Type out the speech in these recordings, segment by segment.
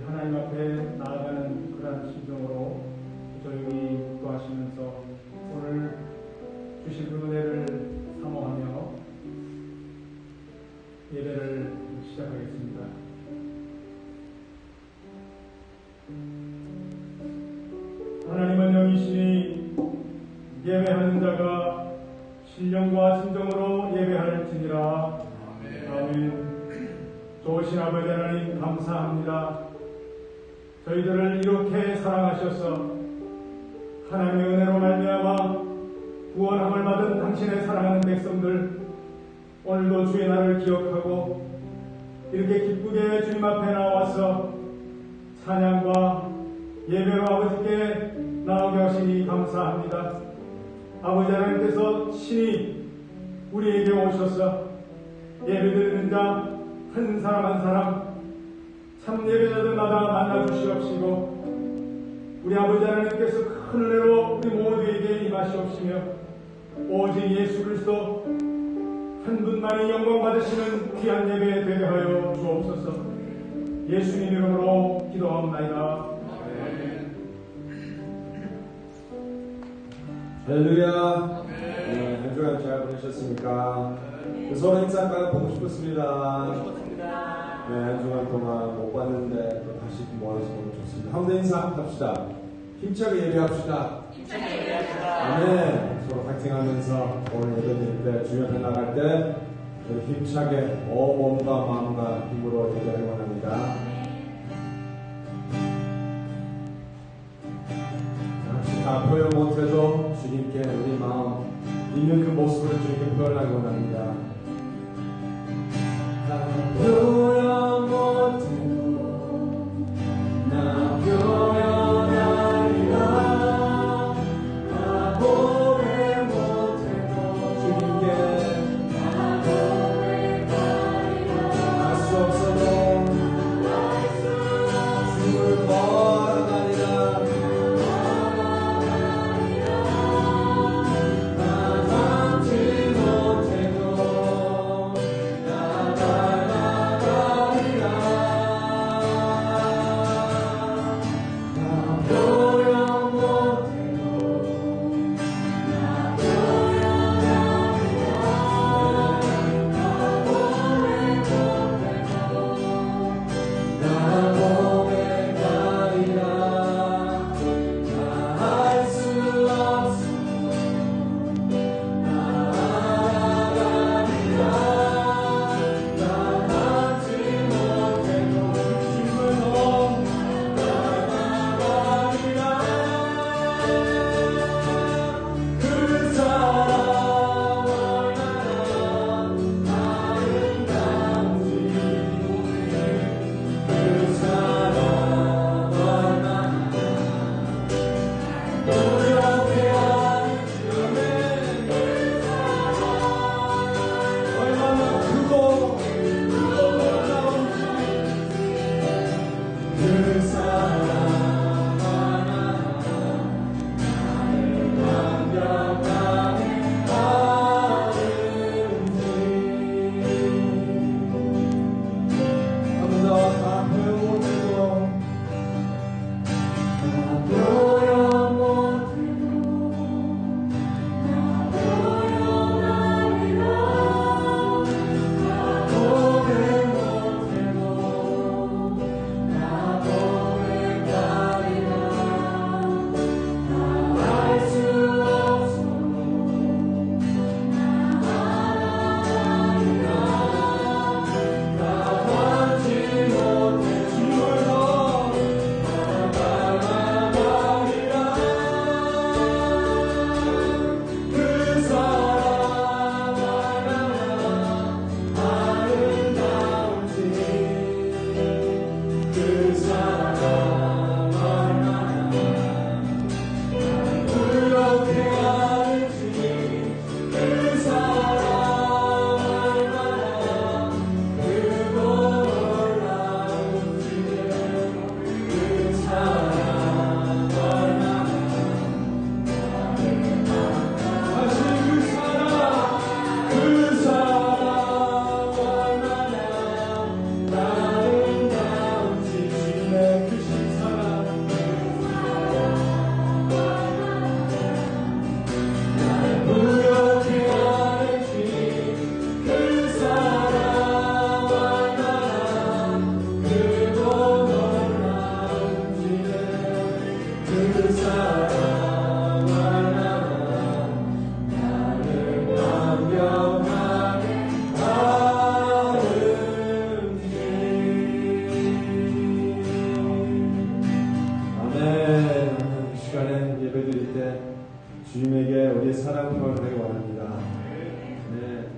하나님 앞에 나아가는 그런 심정으로 조용히 기도하시면서 오늘 주신 그 은혜를 사모하며 예배를 시작하겠습니다. 하나님은 영이시니 예배하는 자가 신령과 진정으로 예배할지니라. 아멘. 좋으신 아버지 하나님 감사합니다. 저희들을 이렇게 사랑하셔서 하나님의 은혜로 말미암아 구원함을 받은 당신의 사랑하는 백성들, 오늘도 주의 날을 기억하고 이렇게 기쁘게 주님 앞에 나와서 찬양과 예배로 아버지께 나오게 하시니 감사합니다. 아버지 하나님께서 친히 우리에게 오셔서 예배드리는 자 한 사람 한 사람 참 예배자들마다 만나주시옵시고 우리 아버지 하나님께서 큰 은혜로 우리 모두에게 임하시옵시며 오직 예수 그리스도 한 분만이 영광 받으시는 귀한 예배 되게 하여 주옵소서. 예수님 이름으로 기도합니다. 할렐루야. 네, 한 주간 잘 보내셨습니까? 서로 행사가 보고 싶었습니다. 네, 한 주간 동안 못 봤는데 또 다시 모아서 보면 좋습니다. 한번 인사합시다. 힘차게 예배합시다. 아멘. 서로 파이팅하면서 오늘 예배 드릴 때 주여 앞에 나갈 때 힘차게 몸과 마음과 힘으로 예배하기 원합니다. 다 표현 못해도 주님께 우리 마음 있는 그 모습을 주님께 표현하기 원합니다. 나 표현 못해도 나 표현하리라. 나 고백 못해도 주님께 나 고백하리라. 알 수 없어도 주를 바라가리라. 나 참지 못해도 주님에게 우리의 사랑을 표현하기 원합니다. 네.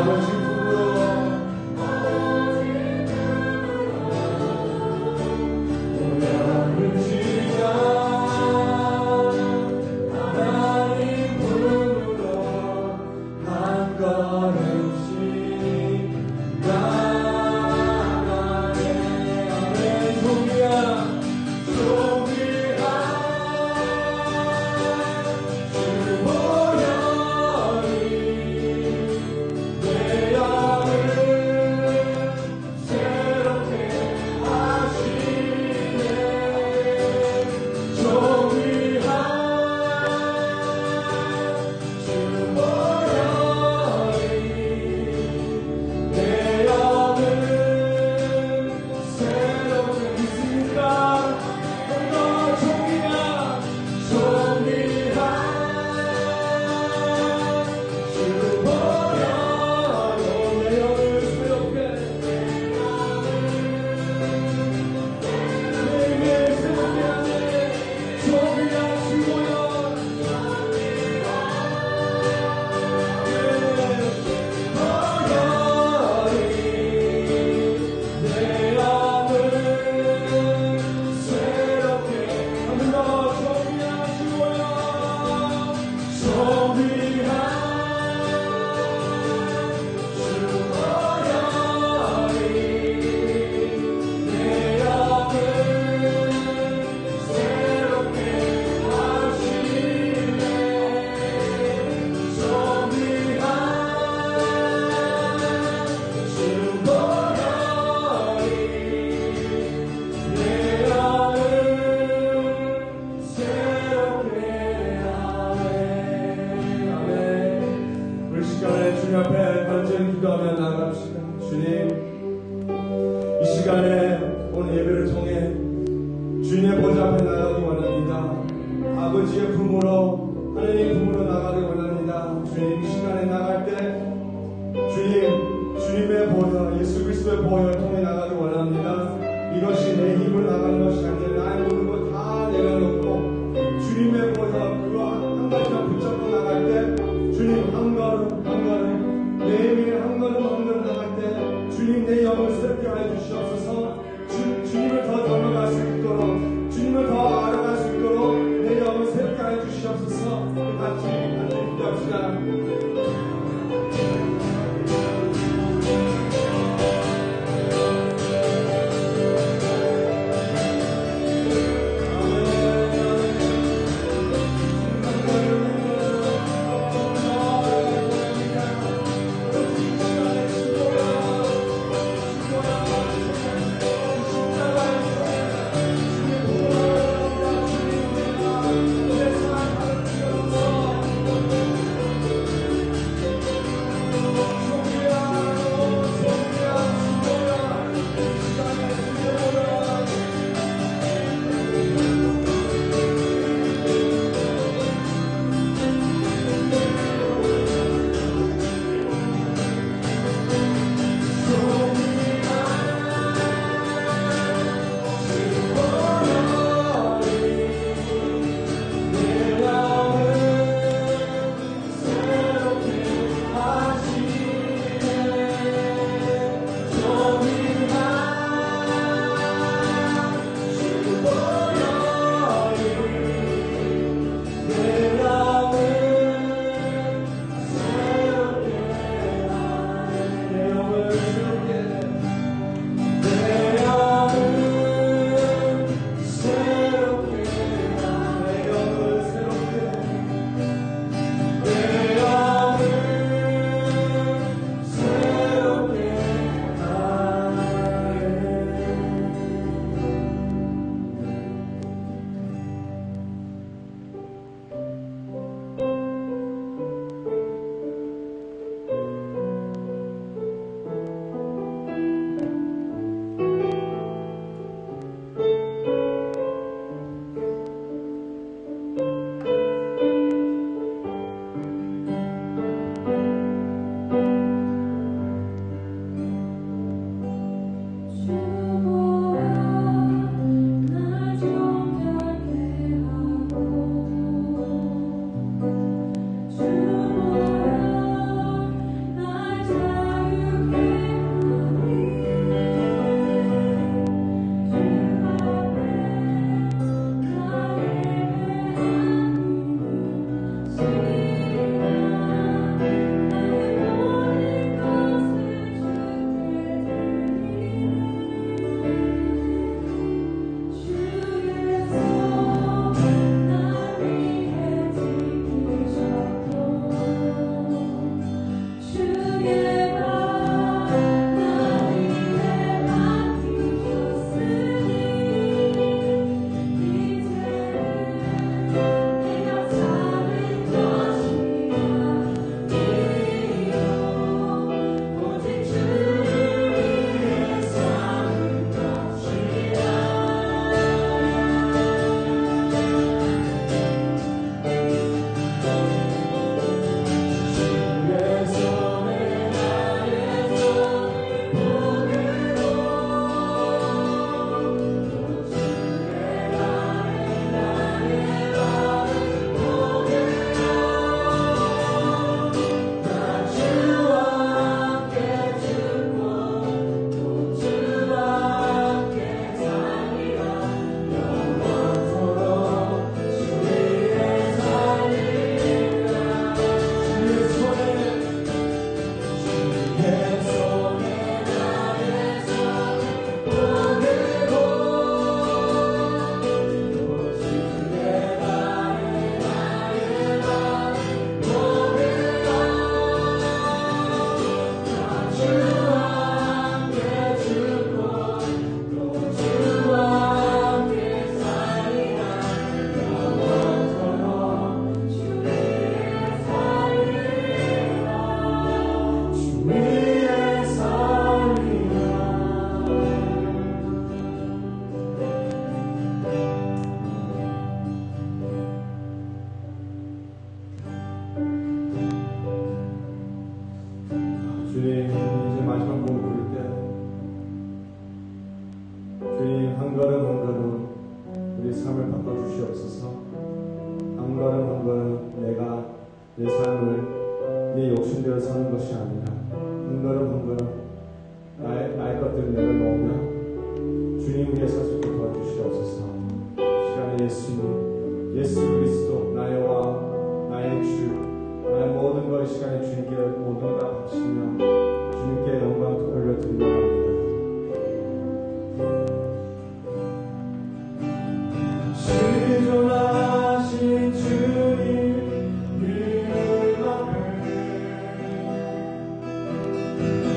아버지 품으로 주님 앞에 간절히 기도하며 나아갑시다. 주님, 이 시간에 오늘 예배를 통해 주님의 보좌 앞에 나가기 원합니다. 아버지의 품으로, 하나님의 품으로 나가기 원합니다. 주님, 이 시간에 나갈 때 주님의 보혈, 예수 그리스도의 보혈을 통해 나가기 원합니다. 이것이 내 힘으로 나가는 것이 아니라 나의 모든 것 다 내려놓고 주님의 보혈 그거 한 가지만 붙잡고 나갈 때 주님 한 걸음 한 걸음 매일매일 한 걸음 한 걸음 나갈 때 주님 내 영을 새롭게 하여 주시옵소서. 주님을 더 닮아갈 수 있도록 주님을 더 알아갈 수 있도록 내 영을 새롭게 하여 주시옵소서. 같이 기도합시다. 주님, 이제 마지막 곡을 부를 때 주님, 한 걸음 한 걸음 우리 삶을 바꿔주시옵소서. 한 걸음 한 걸음 내가 내 삶을 내 욕심대로 사는 것이 아니라 한 걸음 한 걸음 나의 것들을 내려놓으며 주님 위해 살 수 있게 도와주시옵소서. 시간에 예수님, 예수 그리스도 나의 왕, 나의 주, 나의 모든 것 이 시간에 주님께 모든 다 바치며 주님께 영광 돌려드리려 합니다. 신존하신 주님 이름 앞에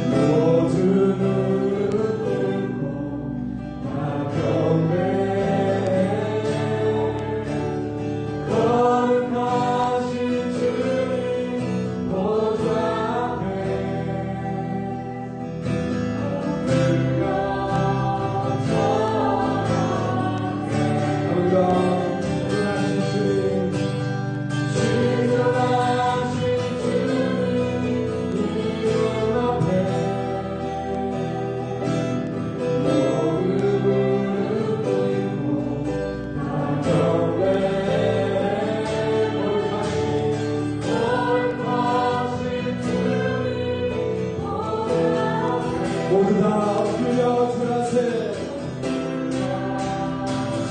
모든 무릎 꿇고 다 경배해. 거룩하신 주님 보좌 앞에 모두 다 엎드려 절하세.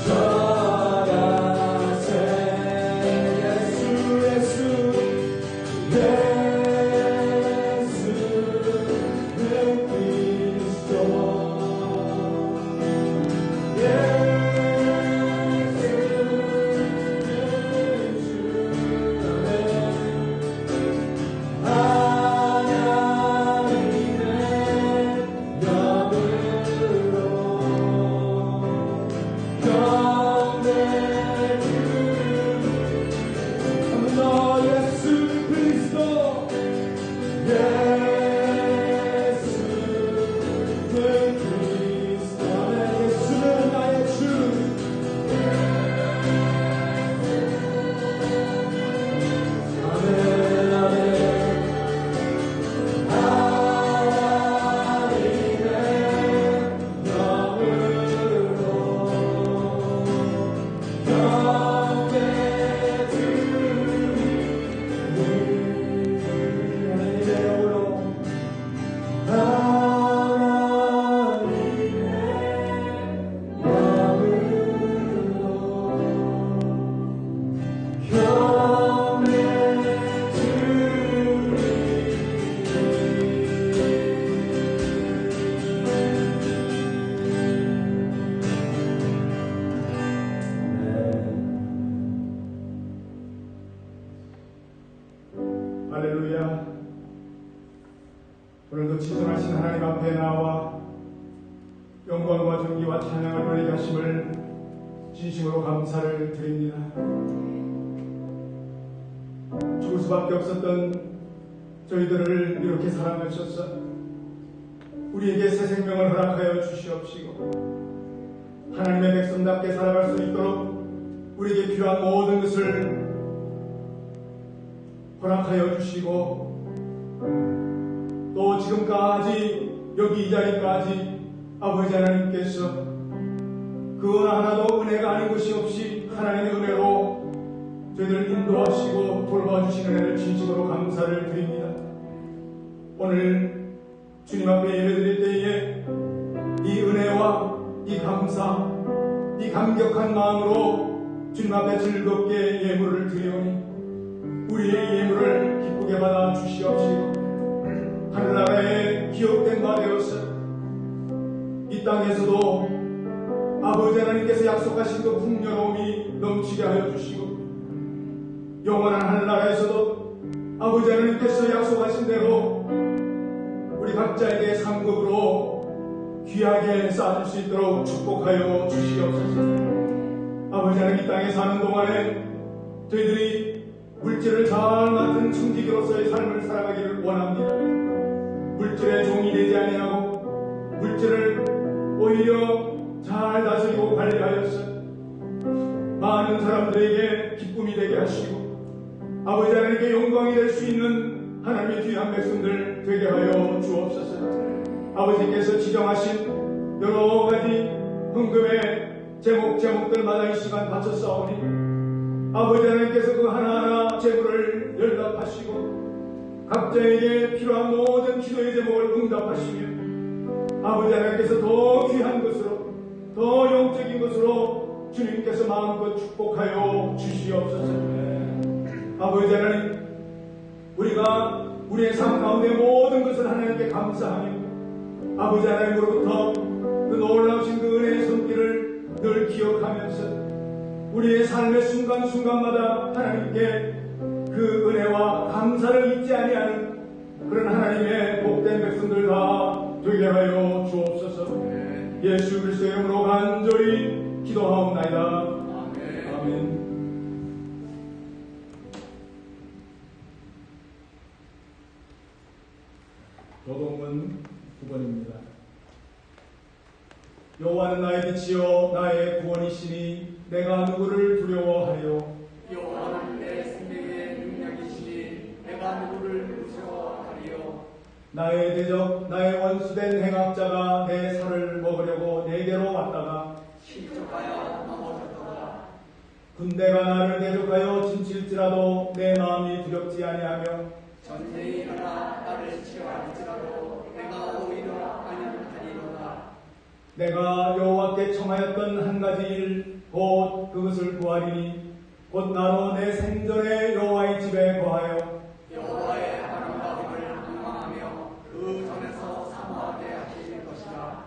절하세. 예수 예수 예수 내 그리스도 할렐루야. 오늘도 지존하신 하나님 앞에 나와 영광과 존귀와 찬양을 돌리게 하심을 진심으로 감사를 드립니다. 죽을 수밖에 없었던 저희들을 이렇게 사랑하셔서 우리에게 새 생명을 허락하여 주시옵시고 하나님의 백성답게 살아갈 수 있도록 우리에게 필요한 모든 것을 허락하여 주시고 또 지금까지 여기 이 자리까지 아버지 하나님께서 그 어느 하나도 은혜가 아닌 것이 없이 하나님의 은혜로 저희들을 인도하시고 돌봐주시는 은혜를 진심으로 감사를 드립니다. 오늘 주님 앞에 예배드릴 때에 이 은혜와 이 감사, 이 감격한 마음으로 주님 앞에 즐겁게 예물을 드리오니 우리의 예물을 기쁘게 받아 주시옵시고 하늘나라에 기업된 바 되어서 이 땅에서도 아버지 하나님께서 약속하신 그 풍요로움이 넘치게 하여 주시고 영원한 하늘나라에서도 아버지 하나님께서 약속하신 대로 우리 각자에게 상급으로 귀하게 쌓아줄 수 있도록 축복하여 주시옵소서. 아버지 하나님 이 땅에 사는 동안에 저희들이 물질을 잘 맡은 청지기로서의 삶을 살아가기를 원합니다. 물질의 종이 되지 아니하고 물질을 오히려 잘 다스리고 관리하여서 많은 사람들에게 기쁨이 되게 하시고 아버지 하나님께 영광이 될 수 있는 하나님의 귀한 백성들 되게 하여 주옵소서. 아버지께서 지정하신 여러 가지 헌금의 제목들마다 이 시간 바쳤사오니 아버지 하나님께서 그 하나하나 제물을 열답하시고 각자에게 필요한 모든 기도의 제목을 응답하시며 아버지 하나님께서 더 귀한 것으로 더 영적인 것으로 주님께서 마음껏 축복하여 주시옵소서. 아버지 하나님, 우리가 우리의 삶 가운데 모든 것을 하나님께 감사하며 아버지 하나님으로부터 그 놀라우신 그 은혜의 손길을 늘 기억하면서 우리의 삶의 순간순간마다 하나님께 그 은혜와 감사를 잊지 아니하는 그런 하나님의 복된 백성들 다 되게 하여 주옵소서. 예수 그리스도의 이름으로 간절히 기도하옵나이다. 아멘. 교동문 9번입니다. 여호와는 나의 빛이요 나의 구원이시니 내가 누구를 두려워하리요. 여호와는 내 생명의 능력이시니 내가 누구를 무서워하리요. 나의 대적 나의 원수된 행악자가 내 살을 먹으려고 내게로 왔다가 실족하여 넘어졌도다. 군대가 나를 대적하여 진칠지라도 내 마음이 두렵지 아니하며 전쟁이 일어나 나를 치유할지라도 내가 오히려 안연하리로다. 내가 여호와께 청하였던 한 가지 일 곧 그것을 구하리니 곧 나로 내 생전에 여호와의 집에 거하여 여호와의 아름다움을 낭망하며 그 전에서 사모하게 하실 것이다.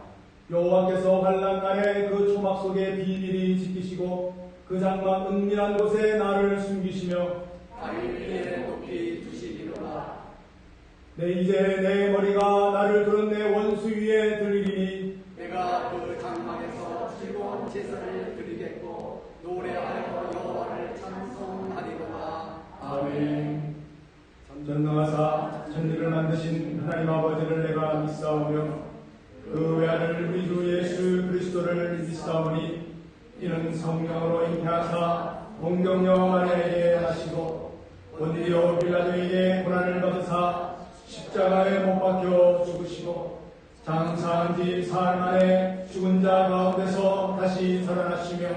여호와께서 환난 날에 그 초막 속에 비밀히 지키시고 그 장막 은밀한 곳에 나를 숨기시며 다윗 위에 높이 두시리로다. 이제 내 머리가 나를 두른 내 원수 위에 들리리니 내가 그 장막에서 즐거운 제사를 드리겠고 노래하여 여호와를 찬송하리로다. 아멘. 전능하사 천지를 만드신 하나님 아버지를 내가 믿사오며 그 외아들 우리 주 예수 그리스도를 믿사오니 이는 성령으로 잉태하사 공경여 마리아에게 하시고 본디오 빌라도에게 고난을 받으사 십자가에 못 박혀 죽으시고 장사한 지 사흘 만에 죽은 자 가운데서 다시 살아나시며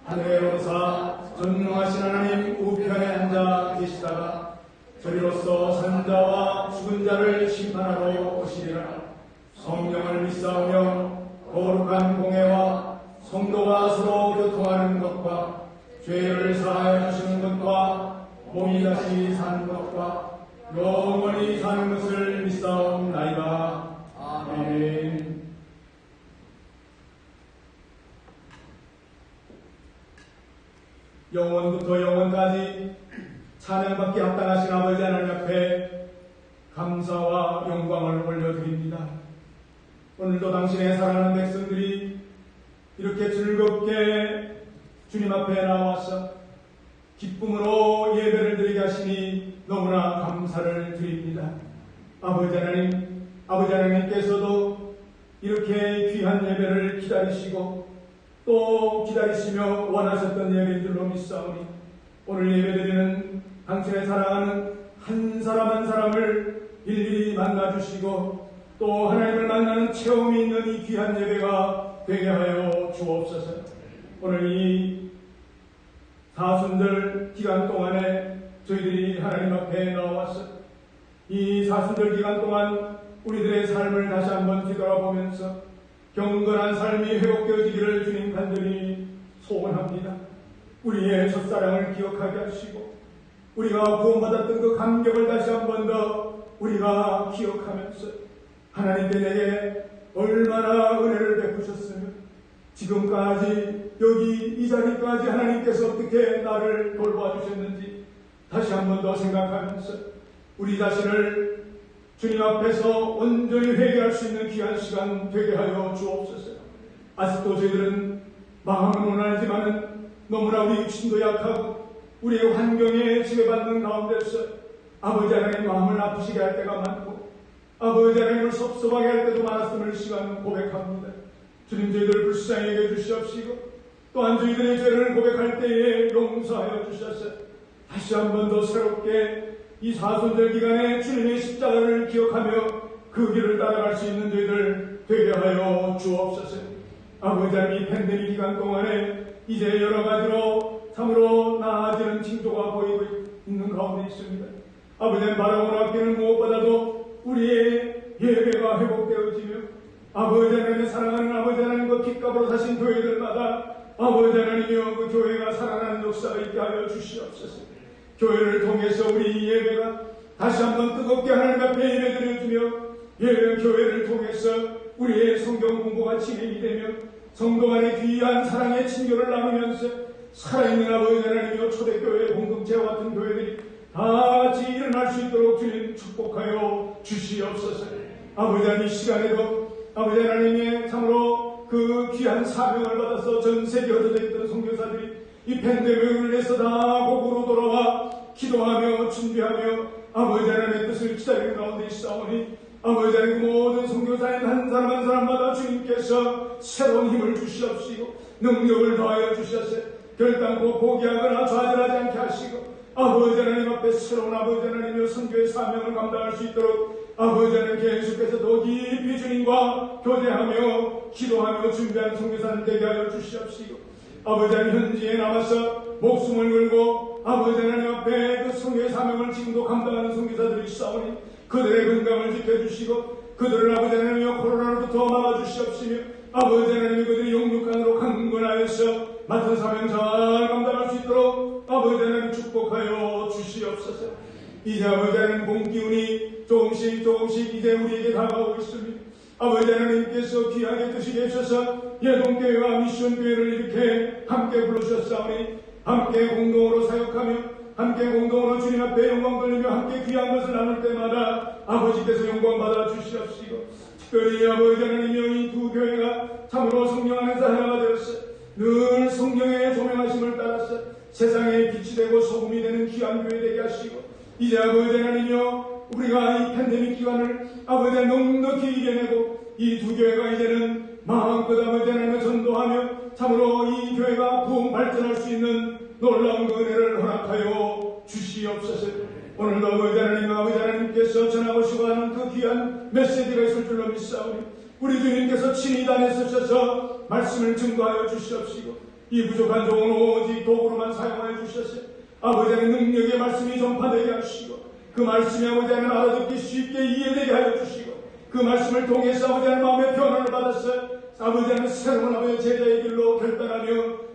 하늘에 오르사 전능하신 하나님 우편에 앉아 계시다가 저리로서 산 자와 죽은 자를 심판하러 오시리라. 성령을 믿사오며 거룩한 공회와 성도가 서로 교통하는 것과 죄를 사하여 주시는 것과 몸이 다시 사는 것과 영원히 사는 것을 믿사옵나이다. 아멘. 영원부터 영원까지 찬양받기 합당하신 아버지 하나님 앞에 감사와 영광을 올려드립니다. 오늘도 당신의 사랑하는 백성들이 이렇게 즐겁게 주님 앞에 나와서 기쁨으로 예배를 드리게 하시니 너무나 감사를 드립니다. 아버지 하나님께서도 이렇게 귀한 예배를 기다리시고 또 기다리시며 원하셨던 예배인 줄로 믿사오니 오늘 예배드리는 당신의 사랑하는 한 사람 한 사람을 일일이 만나주시고 또 하나님을 만나는 체험이 있는 이 귀한 예배가 되게 하여 주옵소서. 오늘 이 사순절 기간 동안에 저희들이 하나님 앞에 나와서 이 사순절 기간 동안 우리들의 삶을 다시 한번 뒤돌아보면서 경건한 삶이 회복되어지기를 주님 간절히 소원합니다. 우리의 첫사랑을 기억하게 하시고 우리가 구원받았던 그 감격을 다시 한번 더 우리가 기억하면서 하나님께 내게 얼마나 은혜를 베푸셨으며 지금까지 여기 이 자리까지 하나님께서 어떻게 나를 돌봐주셨는지 다시 한번 더 생각하면서 우리 자신을 주님 앞에서 온전히 회개할 수 있는 귀한 시간 되게 하여 주옵소서. 아직도 저희들은 마음은 원하지만은 너무나 우리 육신도 약하고 우리의 환경에 지배받는 가운데서 아버지 하나님 마음을 아프시게 할 때가 많고 아버지 하나님을 섭섭하게 할 때도 많았음을 시간 고백합니다. 주님 저희들을 불쌍히 여겨 주시옵시고 또한 저희들의 죄를 고백할 때에 용서하여 주셔서 다시 한 번 더 새롭게 이 사순절 기간에 주님의 십자가를 기억하며 그 길을 따라갈 수 있는 저희들 되게 하여 주옵소서. 아버지 하나님, 이 팬데믹 기간 동안에 이제 여러 가지로 참으로 나아지는 징조가 보이고 있는 가운데 있습니다. 아버지 하나님, 바라보는 앞에는 무엇보다도 우리의 예배가 회복되어지며 아버지 하나님의 사랑하는 아버지 하나님과 핏값으로 사신 교회들마다 아버지 하나님이여 그 교회가 살아나는 역사가 있게 하여 주시옵소서. 교회를 통해서 우리 예배가 다시 한번 뜨겁게 하나님 앞에 예배드려주며 교회를 통해서 우리의 성경 공부가 진행이 되며 성도 간의 귀한 사랑의 친교를 나누면서 살아있는 아버지 하나님이여 초대교회 공동체와 같은 교회들이 다 같이 일어날 수 있도록 주님 축복하여 주시옵소서. 아버지 하나님, 이 시간에도 아버지 하나님의 참으로 그 귀한 사명을 받아서 전 세계에 흩어져 있던 선교사들이 이 팬데믹을 위해서 다 고국으로 돌아와 기도하며 준비하며 아버지 하나님의 뜻을 기다리는 가운데 있사오니 아버지 하나님, 그 모든 선교사인 한 사람 한 사람마다 주님께서 새로운 힘을 주시옵시고 능력을 더하여 주셔서 결단코 포기하거나 좌절하지 않게 하시고 아버지 하나님 앞에 새로운 아버지 하나님의 선교의 사명을 감당할 수 있도록 아버지 하나님 계속해서 더 깊이 주님과 교제하며 기도하며 준비한 선교사를 되게 하여 주시옵시고 아버지 하나님, 현지에 남아서 목숨을 걸고 아버지 하나님 앞에 그 선교의 사명을 지금도 감당하는 선교사들이 있사오니 그들의 건강을 지켜주시고 그들을 아버지 하나님이여 코로나로부터 막아주시옵시며 아버지 하나님, 그들이 영육간으로 강건하여서 맡은 사명 잘 감당할 수 있도록 아버지 하나님 축복하여 주시옵소서. 이제 아버지 하나님, 봄기운이 조금씩 이제 우리에게 다가오고 있습니다. 아버지 하나님께서 귀하게 드시게 해주셔서 예동교회와 미션교회를 이렇게 함께 부르셨사오니 함께 공동으로 사역하며 함께 공동으로 주님 앞에 영광 돌리며 함께 귀한 것을 나눌 때마다 아버지께서 영광 받아 주시옵시고 특별히 아버지 하나님이여 이 두 교회가 참으로 성령 안에서 하나가 되었어 늘 성령의 조명하심을 따라서 세상에 빛이 되고 소금이 되는 귀한 교회 되게 하시고 이제 아버지 하나님이여 우리가 이 팬데믹 기간을 아버지 하나님 넉넉히 이겨내고 이 두 교회가 이제는 마음껏 아버지 하나님을 전도하며 참으로 이 교회가 부흥 발전할 수 있는 놀라운 그 은혜를 허락하여 주시옵소서. 오늘도 아버지 하나님, 아버지 하나님께서 전하고시고 하는 그 귀한 메시지가 있을 줄로 믿사오니 우리 주님께서 친히 단에 서셔서 말씀을 증거하여 주시옵시고 이 부족한 종은 오직 도구로만 사용하여 주셔서 아버지 하나님 능력의 말씀이 전파되게 하시고 그 말씀이 아버지 하나님 알아듣기 쉽게 이해되게 하여 주시고 그 말씀을 통해서 아버지 하나님 마음의 변화를 받아서 아버지 하나님 새로운 아버지 제자의 길로 결단하며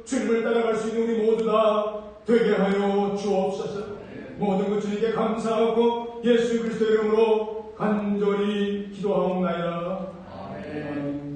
주님을 따라갈 수 있는 우리 모두 다 되게 하여 주옵소서. 모든 것 주님께 감사하고 예수 그리스도의 이름으로 간절히 기도하옵나이다. 아멘.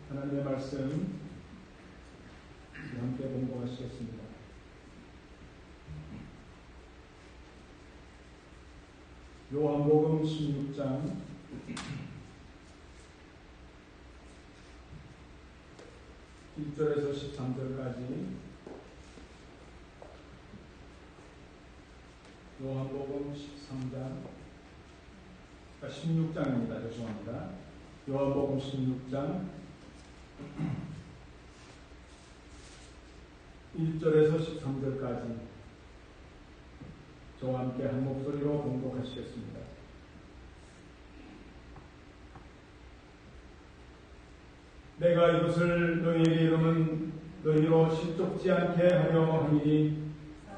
하나님의 말씀 함께 공부하시겠습니다. 요한복음 16장 1절에서 13절까지 요한복음 16장입니다. 죄송합니다. 요한복음 16장 1절에서 13절까지 저와 함께 한 목소리로 공독하시겠습니다. 내가 이것을 너희에게 이름은 너희로 실족지 않게 하려 하니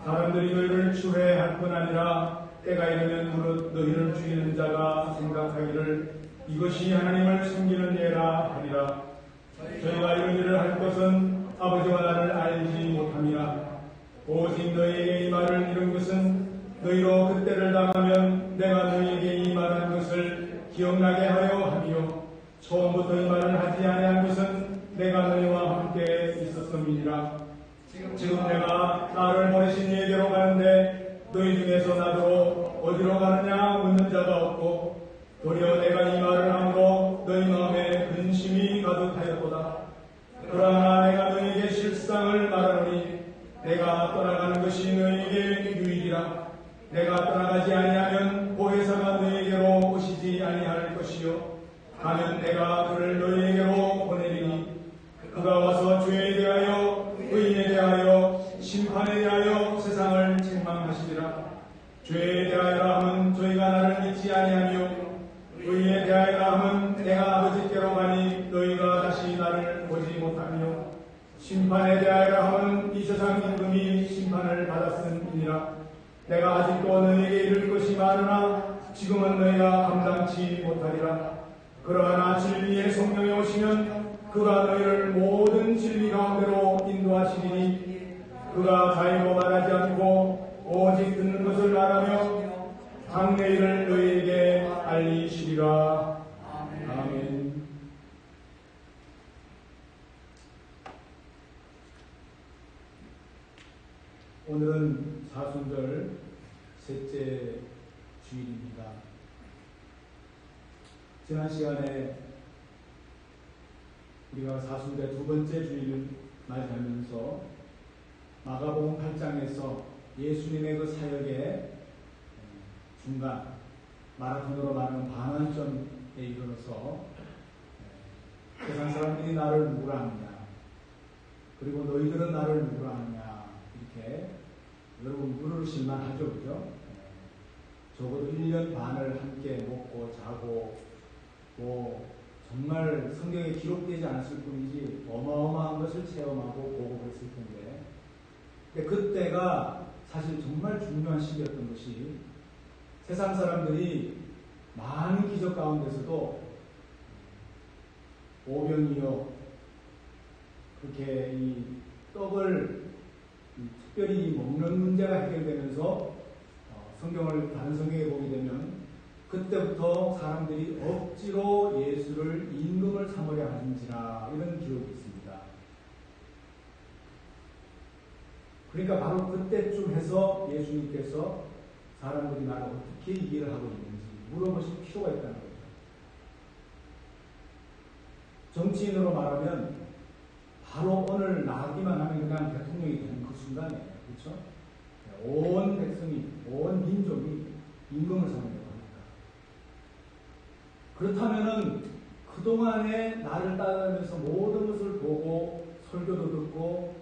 사람들이 너희를 추회할 뿐 아니라 때가 이르면 무릇 너희를 죽이는 자가 생각하기를 이것이 하나님을 섬기는 예라 하리라. 저희가 이런 일을 할 것은 아버지와 나를 알지 못함이라. 오직 너희에게 이 말을 이룬 것은 너희로 그때를 당하면 내가 너희에게 이 말한 것을 기억나게 하려 함이요 처음부터 이 말을 하지 아니한 것은 내가 너희와 함께 있었음이니라. 지금 내가 나를 보내신 이에게로 가는데 너희 중에서 나더러 어디로 가느냐 묻는 자가 없고 도리어 내가 이 말을 함으로 너희 마음에 근심이 가득하였도다. 그러나 내가 너희에게 실상을 말하노니 내가 떠나가는 것이 너희에게 유익이라. 내가 떠나가지 아니하면 보혜사가 너희에게로 오시지 아니할 것이요 가면 내가 그를 너희에게로 보내리니 그가 와서 죄에 대하여 의인에 대하여 심판에 대하여 세상을 책망하시리라. 죄에 대하여라 하면 저희가 나를 믿지 아니하며 의인에 대하여라 하면 내가 아버지께로 가니 너희가 다시 나를 보지 못하며 심판에 대하여라 하면 이 세상 임금이 심판을 받았음이니라. 내가 아직도 너희에게 이를 것이 많으나 지금은 너희가 감당치 못하리라. 그러나 진리의 성령이 오시면 그가 너희를 모든 진리 가운데로 인도하시리니 그가 자유로 말하지 않고 오직 듣는 것을 말하며 장래 일을 너희에게 알리시리라. 아멘. 오늘은 사순절 셋째 주일입니다. 지난 시간에 우리가 사순절 두 번째 주일을 맞이하면서 마가복음 8장에서 예수님의 그 사역의 중간 마라톤으로 말하는 반환점에 이르러서 세상 사람들이 나를 누구라 하느냐, 그리고 너희들은 나를 누구라 하느냐, 이렇게 여러분 물으실만 하죠, 그죠? 적어도 1년 반을 함께 먹고 자고 정말 성경에 기록되지 않았을 뿐이지 어마어마한 것을 체험하고 보고 그랬을 텐데, 근데 그때가 사실 정말 중요한 시기였던 것이 세상 사람들이 많은 기적 가운데서도 오병이어 그렇게 이 떡을 특별히 먹는 문제가 해결되면서 성경을 다른 성경에 보게 되면 그때부터 사람들이 억지로 예수를 임금을 삼으려 하는지라 이런 기록이 있습니다. 그러니까 바로 그때쯤 해서 예수님께서 사람들이 나를 어떻게 이해를 하고 있는지 물어보실 필요가 있다는 거죠. 정치인으로 말하면 바로 오늘 나가기만 하면 그냥 대통령이 되는 그 순간이에요. 그렇죠? 온 백성이, 온 민족이 임금을 삼으려고 합니다. 그렇다면은 그동안에 나를 따라가면서 모든 것을 보고 설교도 듣고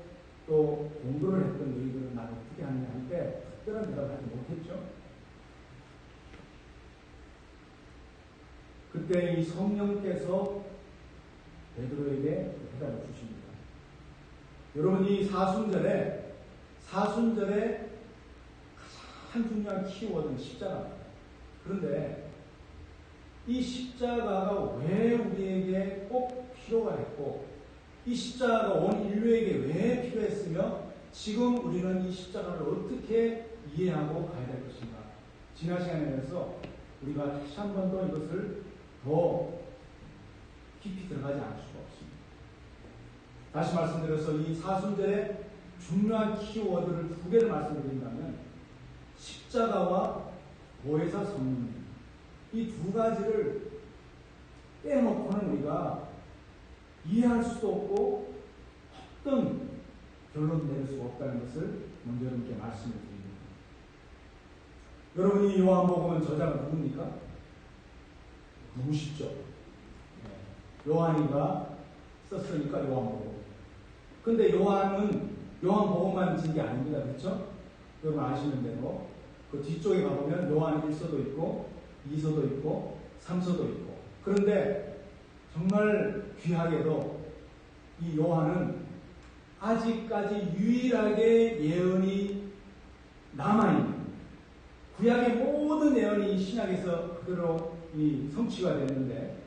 또 공부를 했던 너희들은 나를 어떻게 하느냐 할 때 특별한 대답을 하지 못했죠. 그때 이 성령께서 베드로에게 대답을 주십니다. 여러분, 이 사순절에 가장 중요한 키워드는 십자가입니다. 그런데 이 십자가가 왜 우리에게 꼭 필요가 했고, 이 십자가가 온 인류에게 왜 필요했으며, 지금 우리는 이 십자가를 어떻게 이해하고 가야 될 것인가. 지난 시간에서 우리가 다시 한 번 더 이것을 더 깊이 들어가지 않을 수가 없습니다. 다시 말씀드려서 이 사순절의 중요한 키워드를 두 개를 말씀드린다면 십자가와 보혜사 성령, 이 두 가지를 빼놓고는 우리가 이해할 수도 없고 어떤 결론 내릴 수가 없다는 것을 먼저 여러분께 말씀을 드립니다. 여러분이 요한복음은 저자가 누굽니까? 누구시죠? 요한이가 썼으니까 요한복음. 근데 요한복음만 진 게 아닙니다. 그렇죠? 여러분 아시는 대로 그 뒤쪽에 가보면 요한 1서도 있고 2서도 있고 3서도 있고. 그런데 정말 귀하게도 이 요한은 아직까지 유일하게 예언이 남아있는, 구약의 모든 예언이 신약에서 그대로 이 성취가 됐는데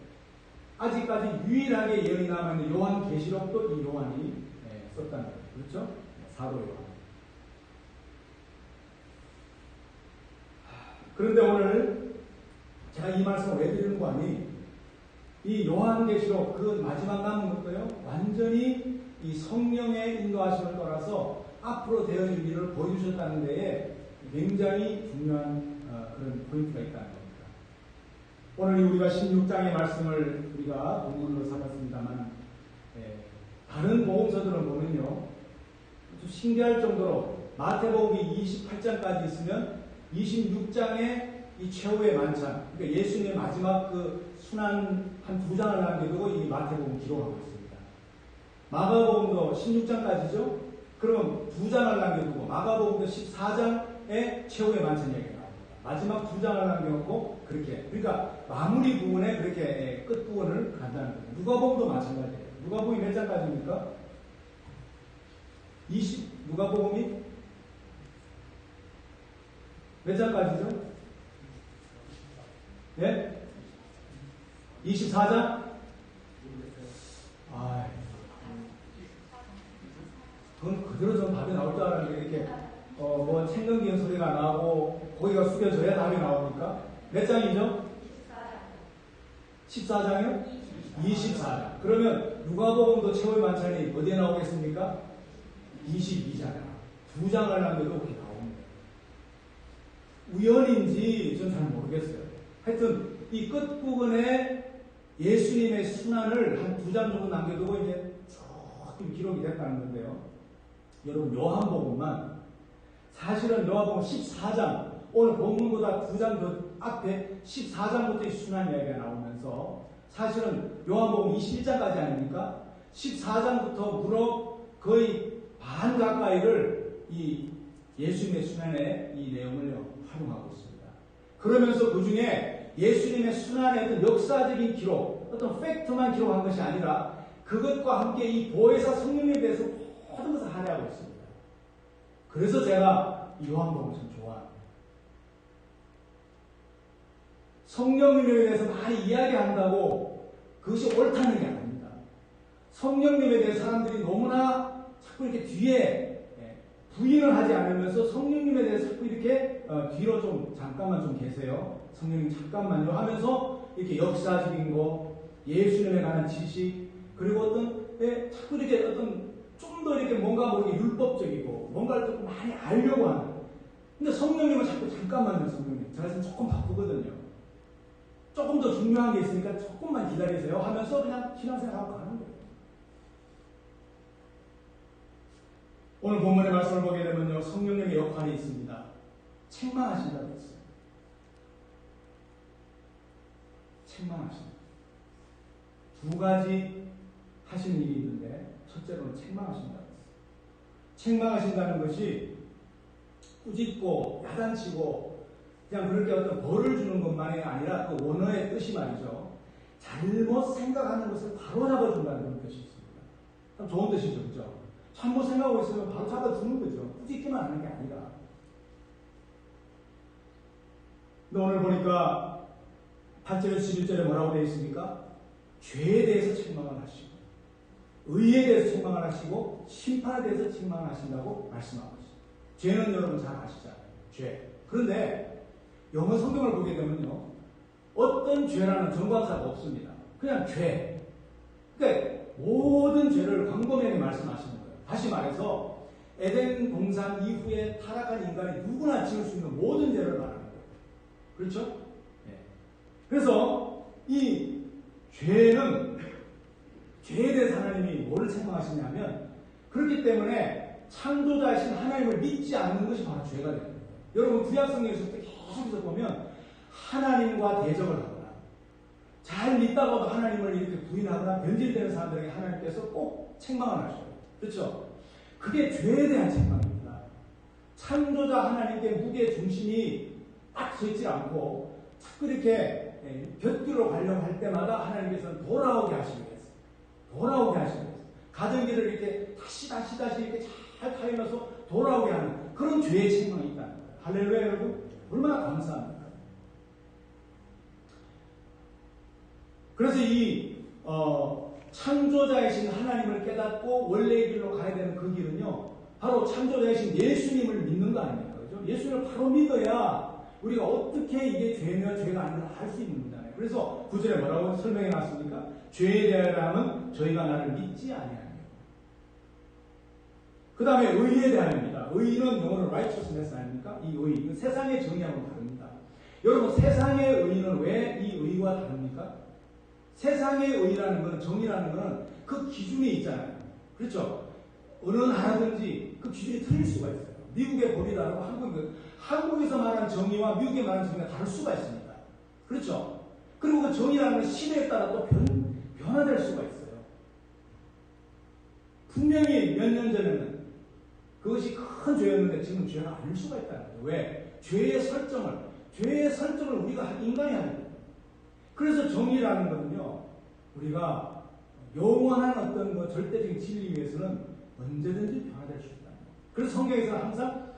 아직까지 유일하게 예언이 남아있는 요한계시록도 이 요한이 썼다는 거죠. 그렇죠? 사도 요한. 그런데 오늘 제가 이 말씀을 왜 드리는 거 아니? 이 요한계시록 그 마지막 남은 것도요, 완전히 이 성령의 인도하심을 따라서 앞으로 되어질 일을 보여주셨다는 데에 굉장히 중요한 그런 포인트가 있다는 겁니다. 오늘 우리가 16장의 말씀을 우리가 본문으로 삼았습니다만 다른 복음서들은 보면요 아주 신기할 정도로 마태복음이 28장까지 있으면 26장에 이 최후의 만찬, 그러니까 예수님의 마지막 그 순환 한 2장을 남겨두고 이 마태복음 기록하고 있습니다. 마가복음도 16장까지죠. 그럼 2장을 남겨두고 마가복음도 14장에 최후의 만찬 이야기가 나옵니다. 마지막 2장을 남겨놓고 그렇게, 그러니까 마무리 부분에 그렇게 끝 부분을 간다는 거예요. 누가복음도 마찬가지예요. 누가복음이 몇 장까지입니까? 누가복음이 몇 장까지죠? 네? 24장? 그건 그대로 좀 답이 나올 줄 알았는데, 이렇게, 뭐, 책 넘기는 소리가 나고, 고개가 숙여져야 답이 나옵니까? 몇 장이죠? 14장이요? 24장. 그러면, 누가복음도 최후의 만찬이 어디에 나오겠습니까? 22장에. 2장을 남겨도 그렇게 나옵니다. 우연인지 전 잘 모르겠어요. 하여튼, 이 끝부분에 예수님의 순환을 한 2장 정도 남겨두고 이제 조금 기록이 됐다는 건데요. 여러분, 요한복음만, 사실은 요한복음 14장, 오늘 본문보다 2장 더 앞에 14장부터 이 순환 이야기가 나오면서, 사실은 요한복음 21장까지 아닙니까? 14장부터 무려 거의 반 가까이를 이 예수님의 순환의 이 내용을 활용하고 있습니다. 그러면서 그 중에 예수님의 순환의 어떤 역사적인 기록, 어떤 팩트만 기록한 것이 아니라 그것과 함께 이 보혜사 성령에 대해서 모든 것을 할애하고 있습니다. 그래서 제가 이 요한복음을 참 좋아합니다. 성령님에 대해서 많이 이야기한다고 그것이 옳다는 게 아닙니다. 성령님에 대해 사람들이 너무나 자꾸 이렇게 뒤에 부인을 하지 않으면서 성령님에 대해서 자꾸 이렇게 뒤로 좀 잠깐만 좀 계세요. 성령님 잠깐만요 하면서 이렇게 역사적인 거, 예수님에 관한 지식, 그리고 어떤 자꾸 이렇게 어떤 좀 더 이렇게 뭔가 모르게 율법적이고 뭔가를 조금 많이 알려고 하는. 근데 성령님은 자꾸 잠깐만요, 성령님. 제가 지금 조금 바쁘거든요. 조금 더 중요한 게 있으니까 조금만 기다리세요 하면서 그냥 신앙생활하고 가는 거예요. 오늘 본문의 말씀을 보게 되면요, 성령님의 역할이 있습니다. 책망하신다고 했어요. 책망하신다. 2가지 하시는 일이 있는데, 첫째로는 책망하신다고 했어요. 책망하신다는 것이 꾸짖고 야단치고 그냥 그렇게 어떤 벌을 주는 것만이 아니라 그 원어의 뜻이 말이죠. 잘못 생각하는 것을 바로 잡아준다는 그런 뜻이 있습니다. 참 좋은 뜻이죠, 그죠? 잘못 생각하고 있으면 바로 잡아주는 거죠. 꾸짖기만 하는 게 아니라. 근데 오늘 보니까 8절에서 11절에 뭐라고 되어 있습니까? 죄에 대해서 책망을 하시고, 의에 대해서 책망을 하시고, 심판에 대해서 책망을 하신다고 말씀하고 있습니다. 죄는 여러분 잘 아시잖아요. 죄. 그런데 영어 성경을 보게 되면요, 어떤 죄라는 정관사가 없습니다. 그냥 죄. 그러니까 모든 죄를 광범위하게 말씀하시는 거예요. 다시 말해서 에덴 동산 이후에 타락한 인간이 누구나 지을 수 있는 모든 죄를 말하는 거예요. 그렇죠? 네. 그래서 이 죄는, 죄에 대해서 하나님이 뭐를 책망하시냐면, 그렇기 때문에 창조자이신 하나님을 믿지 않는 것이 바로 죄가 되는 거예요. 여러분 구약성경에서 계속해서 보면 하나님과 대적을 하거나 잘 믿다가도 하나님을 이렇게 부인하거나 변질되는 사람들에게 하나님께서 꼭 책망을 하셔요. 그렇죠? 그게 죄에 대한 책망입니다. 창조자 하나님께 무게 중심이 딱 서 있지 않고 자꾸 이렇게 곁길로 가려고 할 때마다 하나님께서는 돌아오게 하시겠어요. 돌아오게 하시겠어요. 가던 길을 이렇게 다시 이렇게 잘 타이면서 돌아오게 하는 그런 죄의 책망이 있다는 거예요. 할렐루야 여러분. 얼마나 감사합니까? 그래서 이 창조자이신 하나님을 깨닫고 원래의 길로 가야 되는 그 길은요, 바로 창조자이신 예수님을 믿는 거 아닙니까? 그죠? 예수님을 바로 믿어야 우리가 어떻게 이게 죄며 죄가 아닌가 알 수 있는 거잖아요. 그래서 9절에 뭐라고 설명해 놨습니까? 죄에 대하여는 저희가 나를 믿지 아니하며. 그 다음에 의에 대하여입니다. 의는 영어로 righteousness 아닙니까? 이 의, 세상의 정의하고는 다릅니다. 여러분, 세상의 의는 왜 이 의와 다릅니까? 세상의 의라는 것은, 정의라는 것은 그 기준이 있잖아요. 그렇죠? 어느 나라든지 그 기준이 틀릴 수가 있어요. 미국의 법이 다르고 한국에서 말하는 정의와 미국에 말하는 정의가 다를 수가 있습니다. 그렇죠? 그리고 그 정의라는 건 시대에 따라 또 변화될 수가 있어요. 분명히 몇 년 전에는 그것이 큰 죄였는데 지금 죄가 아닐 수가 있다는 거예요. 왜? 죄의 설정을 우리가 인간이 하는 거예요. 그래서 정의라는 거는요, 우리가 영원한 어떤 뭐 절대적인 진리 위해서는 언제든지 변화될 수 있다. 그래서 성경에서는 항상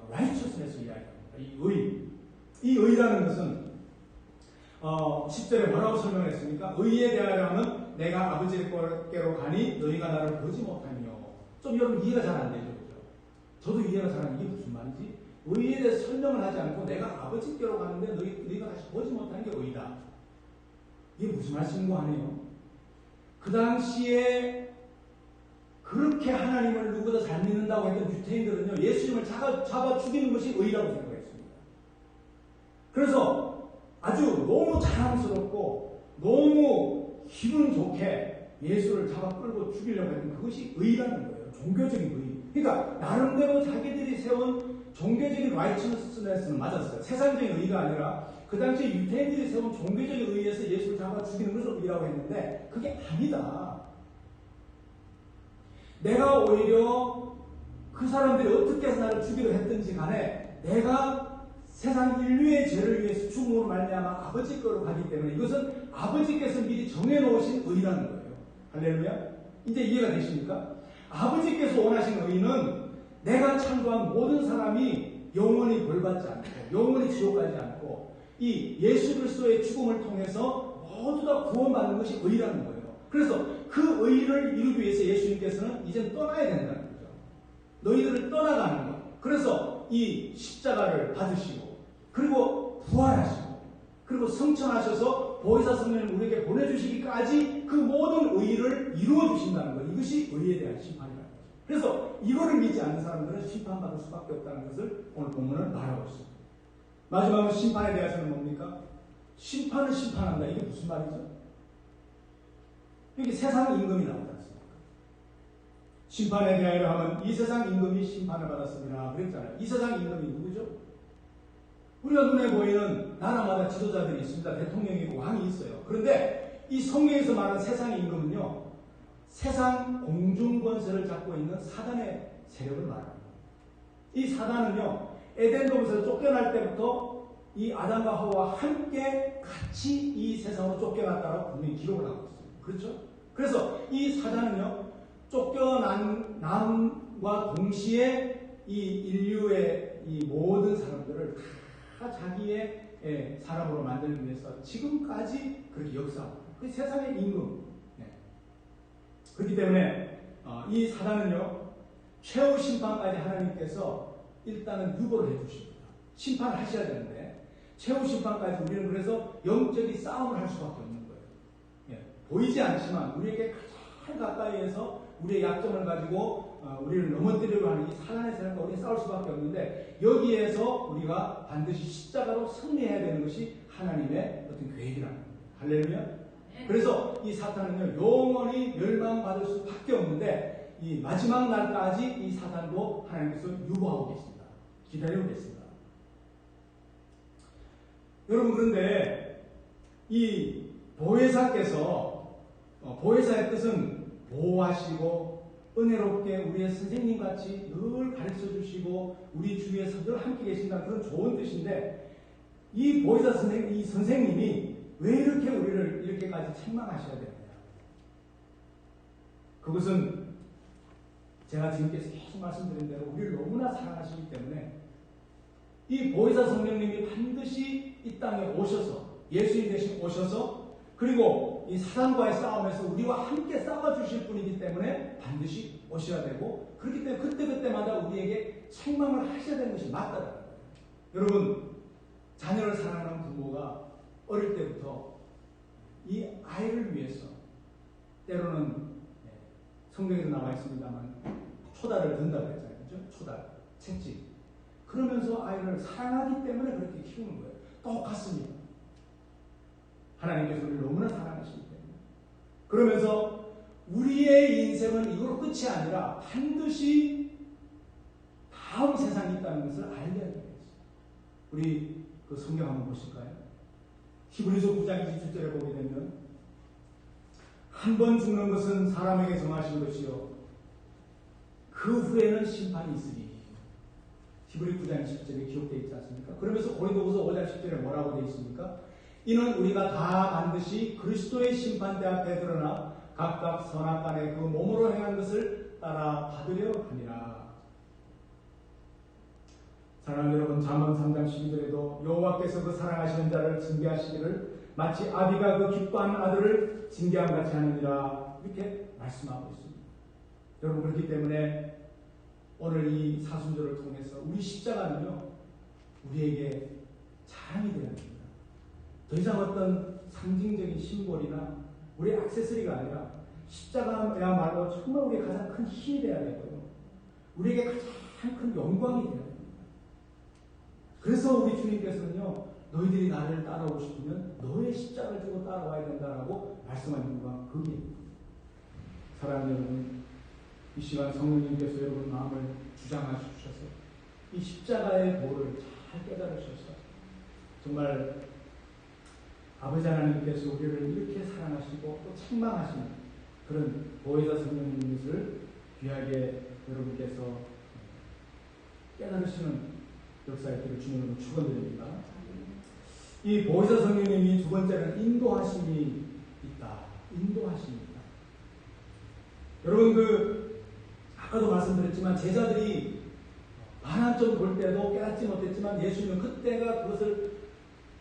righteousness 이야기합니다. 이 의라는 것은 10절에 뭐라고 설명했습니까? 의에 대하여 하면 내가 아버지께로 가니 너희가 나를 보지 못하며. 좀 여러분 이해가 잘 안 되죠? 그죠? 저도 이해가 잘 안 돼. 이게 무슨 말이지? 의에 대해서 설명을 하지 않고 내가 아버지께로 가는데 너희가 다시 보지 못하는 게 의다. 이게 무슨 말씀인고 하네요. 그 당시에 그렇게 하나님을 누구보다 잘 믿는다고 했던 유태인들은요, 예수님을 잡아 죽이는 것이 의라고 생각했습니다. 그래서 아주 너무 자랑스럽고 너무 기분 좋게 예수를 잡아 끌고 죽이려고 했던 그것이 의라는 거예요. 종교적인 의. 그러니까 나름대로 자기들이 세운 종교적인 righteousness는 맞았어요. 세상적인 의가 아니라 그 당시에 유태인들이 세운 종교적인 의에서 예수를 잡아 죽이는 것을 의라고 했는데 그게 아니다. 내가 오히려 그 사람들이 어떻게 해서 나를 죽이려 했든지 간에 내가 세상 인류의 죄를 위해서 죽음으로 말미암아 아버지 거로 가기 때문에 이것은 아버지께서 미리 정해놓으신 의라는 거예요. 할렐루야. 이제 이해가 되십니까? 아버지께서 원하신 의는 내가 창조한 모든 사람이 영원히 벌받지 않고 영원히 지옥 가지 않고 이 예수 그리스도의 죽음을 통해서 모두 다 구원받는 것이 의라는 거예요. 그래서 그 의를 이루기 위해서 예수님께서는 이젠 떠나야 된다는 거죠. 너희들을 떠나가는 것. 그래서 이 십자가를 받으시고 그리고 부활하시고 그리고 성천하셔서 보혜사 성령을 우리에게 보내주시기까지 그 모든 의를 이루어 주신다는 것. 이것이 의에 대한 심판이라는 거죠. 그래서 이거를 믿지 않는 사람들은 심판받을 수밖에 없다는 것을 오늘 본문은 말하고 있습니다. 마지막으로 심판에 대해서는 뭡니까? 심판을 심판한다. 이게 무슨 말이죠? 여기 세상 임금이 나오지 않습니까? 심판에 대하여 하면 이 세상 임금이 심판을 받았습니다. 그랬잖아요. 이 세상 임금이 누구죠? 우리가 눈에 보이는 나라마다 지도자들이 있습니다. 대통령이고 왕이 있어요. 그런데 이 성경에서 말하는 세상 임금은요, 세상 공중권세를 잡고 있는 사단의 세력을 말합니다. 이 사단은요, 에덴 동산에서 쫓겨날 때부터 이 아담과 하와와 함께 같이 이 세상으로 쫓겨났다고 분명히 기록을 하고 있습니다. 그렇죠? 그래서 이 사단은요, 쫓겨남과 동시에 이 인류의 이 모든 사람들을 다 자기의 사람으로 만들기 위해서 지금까지 그렇게 역사하고, 그 세상의 임금. 그렇기 때문에 이 사단은요, 최후 심판까지 하나님께서 일단은 유보를 해주십니다. 심판을 하셔야 되는데 최후 심판까지 우리는 그래서 영적인 싸움을 할 수밖에 없는 거예요. 보이지 않지만 우리에게 가장 가까이에서 우리의 약점을 가지고 우리를 넘어뜨리려고 하는 이 사단의 세력과 우리가 싸울 수밖에 없는데 여기에서 우리가 반드시 십자가로 승리해야 되는 것이 하나님의 어떤 계획이라는 거예요. 할렐루야. 그래서 이 사탄은요, 영원히 멸망받을 수밖에 없는데 이 마지막 날까지 이 사탄도 하나님께서 유보하고 계십니다. 기다리고 계십니다. 여러분, 그런데 이 보혜사께서 보혜사의 뜻은 보호하시고 은혜롭게 우리의 선생님같이 늘 가르쳐 주시고 우리 주위에서 늘 함께 계신다는 그런 좋은 뜻인데 이 보혜사 선생님, 이 선생님이 왜 이렇게 우리를 이렇게까지 책망하셔야 되느냐? 그것은 제가 지금께서 계속 말씀드린 대로 우리를 너무나 사랑하시기 때문에 이 보혜사 성령님이 반드시 이 땅에 오셔서 예수님 대신 오셔서 그리고 이 사단과의 싸움에서 우리와 함께 싸워주실 분이기 때문에 반드시 오셔야 되고 그렇기 때문에 그때그때마다 우리에게 책망을 하셔야 되는 것이 맞다는 거예요. 여러분, 자녀를 사랑하는 부모가 어릴 때부터 이 아이를 위해서 때로는 성경에도 나와 있습니다만 초달을 든다고 했잖아요. 그렇죠? 초달, 채찍. 그러면서 아이를 사랑하기 때문에 그렇게 키우는 거예요. 똑같습니다. 하나님께서 우리를 너무나 사랑하시기 때문에. 그러면서 우리의 인생은 이걸로 끝이 아니라 반드시 다음 세상이 있다는 것을 알려야 되겠어요. 우리 그 성경 한번 보실까요? 히브리서 9장 27절에 보게 되면 한 번 죽는 것은 사람에게 정하신 것이요 그 후에는 심판이 있으리. 히브리 9장 10절에 기록되어 있지 않습니까? 그러면서 고린도후서 5장 10절에 뭐라고 되어 있습니까? 이는 우리가 다 반드시 그리스도의 심판대 앞에 드러나 각각 선악간에 그 몸으로 행한 것을 따라 받으려 함이라. 사랑하는 여러분, 잠언 3장 12절에도 여호와께서 그 사랑하시는 자를 징계하시기를 마치 아비가 그 기뻐하는 아들을 징계함 같이 하느니라, 이렇게 말씀하고 있습니다. 여러분, 그렇기 때문에 오늘 이 사순절을 통해서 우리 십자가는요 우리에게 자랑이 되어야 됩니다. 더 이상 어떤 상징적인 심볼이나 우리의 액세서리가 아니라 십자가야말로 정말 우리의 가장 큰 힘이 되어야 되고요, 우리에게 가장 큰 영광이 되어야 됩니다. 그래서 우리 주님께서는요 너희들이 나를 따라오고 싶으면 너의 십자가를 지고 따라와야 된다라고 말씀하는 이유가 그게입니다. 사랑하는 여러분, 이 시간 성령님께서 여러분 마음을 주장하셔서 이 십자가의 도를 잘 깨달으셔서 정말 아버지 하나님께서 우리를 이렇게 사랑하시고 또 책망하시는 그런 보혜사 성령님을 귀하게 여러분께서 깨달으시는 역사의 길을 주님으로 축원드립니다. 이 보혜사 성령님이 두 번째는 인도하심이 있다. 인도하심이 있다. 여러분, 아까도 말씀드렸지만 제자들이 반환점 볼 때도 깨닫지 못했지만 예수님은 그때가 그것을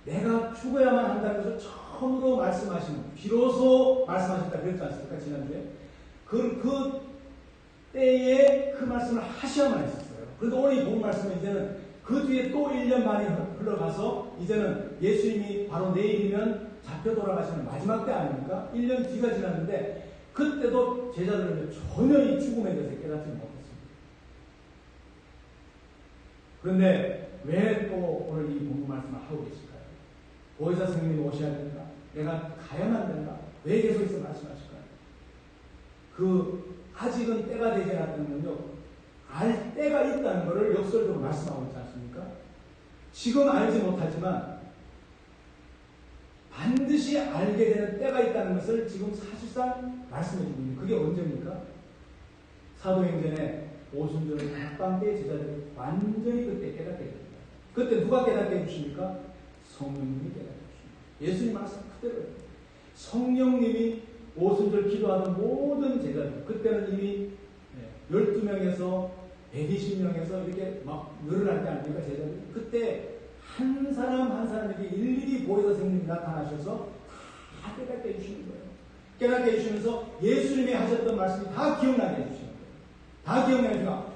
내가 죽어야만 한다는 것을 처음으로 말씀하시는, 비로소 말씀하셨다 그랬지 않습니까? 지난주에 그 때에 그 말씀을 하셔야만 했었어요. 그런데 오늘 이 본 말씀은 이제는 그 뒤에 또 1년 만이 흘러가서 이제는 예수님이 바로 내일이면 잡혀 돌아가시는 마지막 때 아닙니까? 1년 뒤가 지났는데 그때도 제자들은 전혀 이 죽음에 대해서 깨닫지 못했습니다. 그런데 왜 또 오늘 이 본문 말씀을 하고 계실까요? 보혜사 선생님이 오셔야 된다, 내가 가야만 된다, 왜 계속해서 말씀하실까요? 아직은 때가 되지 않았다는 건요, 알 때가 있다는 것을 역설적으로 말씀하고 있지 않습니까? 지금 알지 못하지만 반드시 알게 되는 때가 있다는 것을 지금 사실상 말씀해 주고 있는, 그게 언제입니까? 사도행전에 오순절 각방 때 제자들이 완전히 그때 깨닫게 됩니다. 그때 누가 깨닫게 해주십니까? 성령님이 깨닫게 해주십니다. 예수님 말씀 그대로예요. 성령님이 오순절 기도하던 모든 제자들, 그때는 이미 12명에서 120명에서 이렇게 막 늘어날 때 아닙니까? 제자들이. 그때 한 사람 한 사람에게 일일이 보혜사 선생님이 나타나셔서 다 깨닫게 해주시는 거예요. 깨닫게 해주시면서 예수님이 하셨던 말씀이 다 기억나게 해주시는 거예요. 다 기억나게 해주니까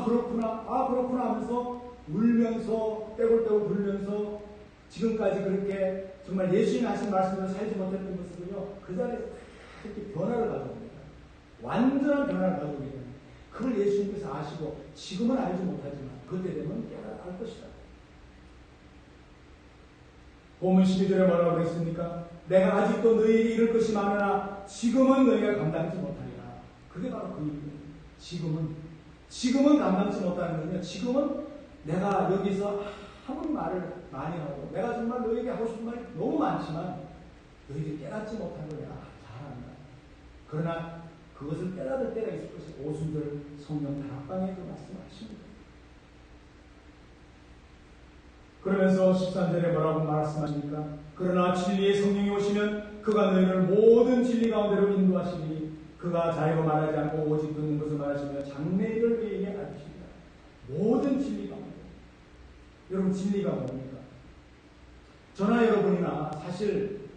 그렇구나 하면서 울면서 떼굴떼굴 불면서 지금까지 그렇게 정말 예수님이 하신 말씀으로 살지 못했던 것을요, 그 자리에서 이렇게 변화를 가져옵니다. 완전한 변화를 가져오게 됩니다. 그걸 예수님께서 아시고 지금은 알지 못하지만 그때 되면 깨달을 것이다. 본문 12절에 뭐라고 그랬습니까? 내가 아직도 너희에게 이를 것이 많으나 지금은 너희가 감당치 못하리라. 그게 바로 그 얘기예요. 지금은 감당치 못하는 거냐? 지금은 내가 여기서 아무리 말을 많이 하고 내가 정말 너희에게 하고 싶은 말이 너무 많지만 너희들이 깨닫지 못한 걸 내가 잘한다. 그러나 그것을 깨닫을 때가 있을 것이 오순절 성령 다락방에도 말씀하십니다. 그러면서 13절에 뭐라고 말씀하십니까? 그러나 진리의 성령이 오시면 그가 너희를 모든 진리 가운데로 인도하시니 그가 자유로 말하지 않고 오직 듣는 것을 말하시며 장래를 우리에게 알리십니다. 모든 진리 가운데. 여러분, 진리가 뭡니까? 저나 여러분이나 사실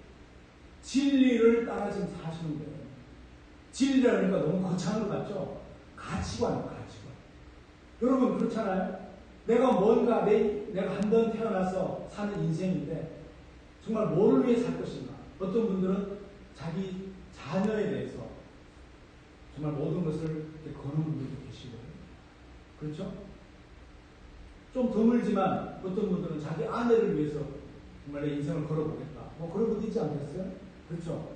진리를 따라 지금 사시는 거예요. 진리라니까 너무 거창한 것 같죠? 가치관. 여러분, 그렇잖아요? 내가 한 번 태어나서 사는 인생인데 정말 뭐를 위해 살 것인가? 어떤 분들은 자기 자녀에 대해서 정말 모든 것을 이렇게 거는 분들도 계시고요. 그렇죠? 좀 드물지만 어떤 분들은 자기 아내를 위해서 정말 내 인생을 걸어보겠다. 뭐 그런 것도 있지 않겠어요? 그렇죠?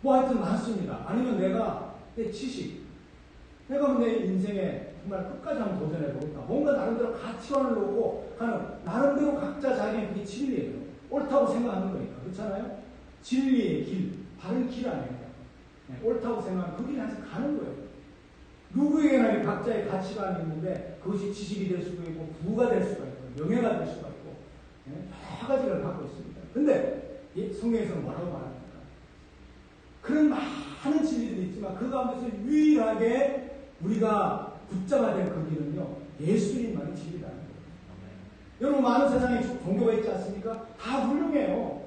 뭐 하여튼 많습니다. 아니면 내가 내 지식, 내가 내 인생에 정말 끝까지 한번 도전해보겠다. 뭔가 나름대로 가치관을 놓고 하는, 나름대로 각자 자기의 그게 진리예요. 옳다고 생각하는 거니까. 그렇잖아요? 진리의 길, 바른 길 아니에요. 네, 옳다고 생각하는 그 길에 항상 가는 거예요. 누구에게나 각자의 가치관이 있는데 그것이 지식이 될 수도 있고 부가 될 수가 있고 명예가 될 수가 있고 여러 가지를 갖고 있습니다. 근데 성경에서는 뭐라고 말합니까? 그런 많은 진리들이 있지만 그 가운데서 유일하게 우리가 붙잡아야 될 그 길은요, 예수님만이 진리라는 거예요. 여러분, 많은 세상에 종교가 있지 않습니까? 다 훌륭해요.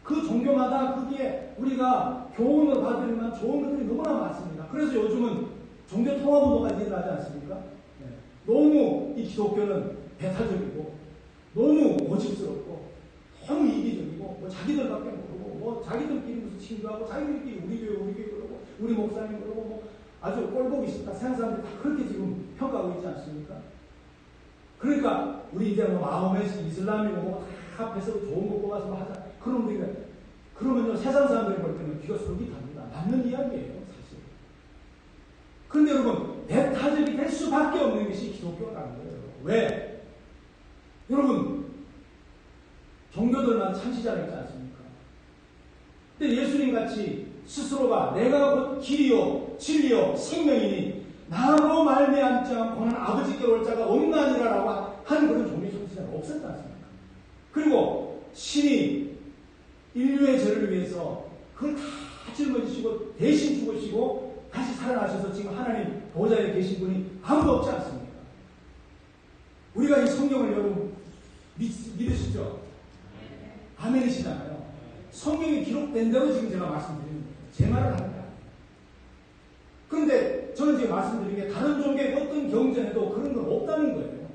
그 종교마다 거기에 우리가 교훈을 받을 만한 좋은 것들이 너무나 많습니다. 그래서 요즘은 종교 통합운동가 일어나지 않습니까? 네. 너무 이 기독교는 배타적이고 너무 고집스럽고 너무 이기적이고 뭐 자기들밖에 모르고 뭐 자기들끼리 무슨 친구하고 자기들끼리 우리 교회 그러고 우리 목사님 그러고 뭐 아주 꼴보기 싫다. 세상 사람들이 다 그렇게 지금 평가하고 있지 않습니까? 그러니까 우리 이제 뭐 마호메시 이슬람이고 뭐 다 합해서 좋은 거 뽑아서 뭐 하자. 그러면요 세상 사람들이 볼 때는 귀가 솔깃합니다. 맞는 이야기예요, 사실. 그런데 여러분, 배타적이 될 수밖에 없는 것이 기독교라는 거예요. 왜? 여러분, 종교들만 창시자가 있지 않습니까? 근데 예수님 같이 스스로가 내가 곧 길이요 진리요 생명이니 나로 말미암지 않고는 아버지께로 올 자가 없나니라라고 한 그런 종교의 창시자가 없었지 않습니까? 그리고 신이 인류의 죄를 위해서 그걸 다 짊어지시고 대신 죽으시고 다시 살아나셔서 지금 하나님 보좌에 계신 분이 아무도 없지 않습니까? 우리가 이 성경을 여러분 믿으시죠? 아멘이시잖아요. 성경이 기록된 대로 지금 제가 말씀드리는 거예요. 제 말을 합니다. 그런데 저는 지금 말씀드린 게 다른 종교의 어떤 경전에도 그런 건 없다는 거예요.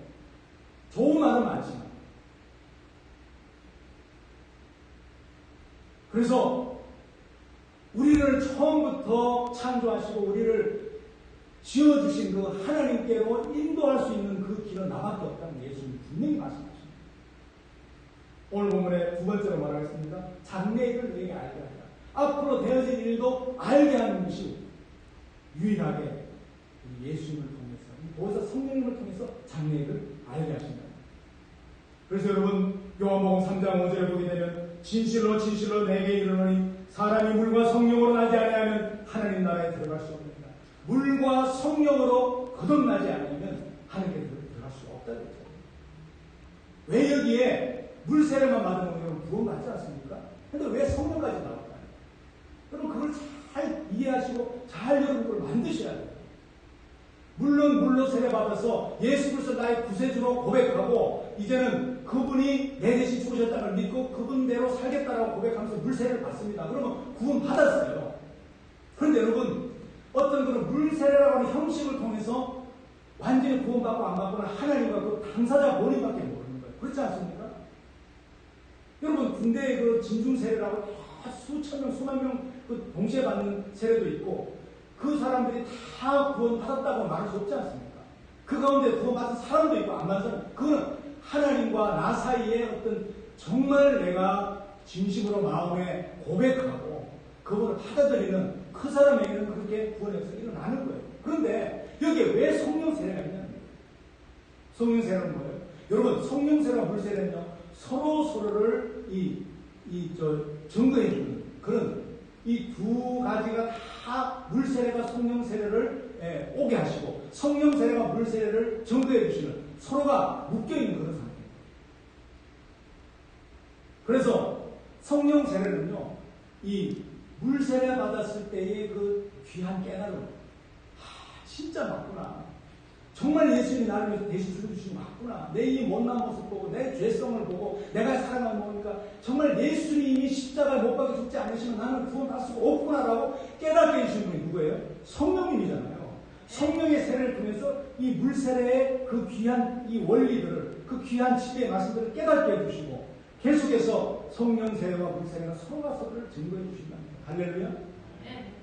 좋은 말은 많지만. 그래서 우리를 처음부터 창조하시고 우리를 지어주신 그 하나님께로 인도할 수 있는 그 길은 나밖에 없다는 예수님이 분명히 말씀하십니다. 오늘 본문에 두 번째로 말하겠습니다. 장래일을 너에게 알게 하리라. 앞으로 되어질 일도 알게 하는 것이 유일하게 예수님을 통해서, 보혜사 성령님을 통해서 장래일을 알게 하신다. 그래서 여러분, 요한복음 3장 5절에 보게 되면 진실로 진실로 내게 이르노니 사람이 물과 성령으로 나지 아니하면 하나님 나라에 들어갈 수 없느니라. 물과 성령으로 거듭나지 않으면 하나님께 들어갈 수 없다는 거죠. 왜 여기에 물 세례만 받으면 여러분 구원받지 않습니까? 근데 왜 성령까지 나올까요? 여러분 그걸 잘 이해하시고 잘 여러분 그걸 만드셔야 돼요. 물론 물로 세례 받아서 예수 그리스도 나의 구세주로 고백하고 이제는 그분이 내 대신 죽으셨다는 걸 믿고 그분대로 살겠다라고 고백하면서 물 세례를 받습니다. 그러면 구원 받았어요. 그런데 여러분 어떤 그런 물 세례라고 하는 형식을 통해서 완전히 구원받고 안 받고는 하나님과 그 당사자 본인밖에 모르는 거예요. 그렇지 않습니까? 여러분 군대의 그 진중 세례라고 수천 명, 수만 명 그 동시에 받는 세례도 있고 그 사람들이 다 구원 받았다고 말할 수 없지 않습니까? 그 가운데 구원 받은 사람도 있고 안 받은 사람, 그거는 하나님과 나 사이에 어떤 정말 내가 진심으로 마음에 고백하고 그분을 받아들이는 그 사람에게는 그렇게 구원의 역사가 일어나는 거예요. 그런데 여기에 왜 성령 세례가 있냐는 거예요. 성령 세례는 뭐예요? 여러분 성령 세례와 물 세례는요 서로를 증거해주는 그런 이 두 가지가 다 물 세례가 성령 세례를 오게 하시고 성령 세례가 물 세례를 증거해 주시는 서로가 묶여있는 그런 상태예요. 그래서 성령 세례는요 이 물 세례 받았을 때의 그 귀한 깨달음, 진짜 맞구나. 정말 예수님이 나를 위해서 대신 죽어주신 거 맞구나. 내 이 못난 모습 보고 내 죄성을 보고 내가 사랑을 먹으니까 정말 예수님이 십자가에 못 박혀 죽지 않으시면 나는 구원받을 수가 없구나라고 깨닫게 해주신 분이 누구예요? 성령님이잖아요. 성령의 세례를 통해서 이 물 세례의 그 귀한 이 원리들을 그 귀한 지혜의 말씀들을 깨닫게 해주시고 계속해서 성령 세례와 물 세례가 서로가 서로를 증거해 주신답니다. 할렐루야.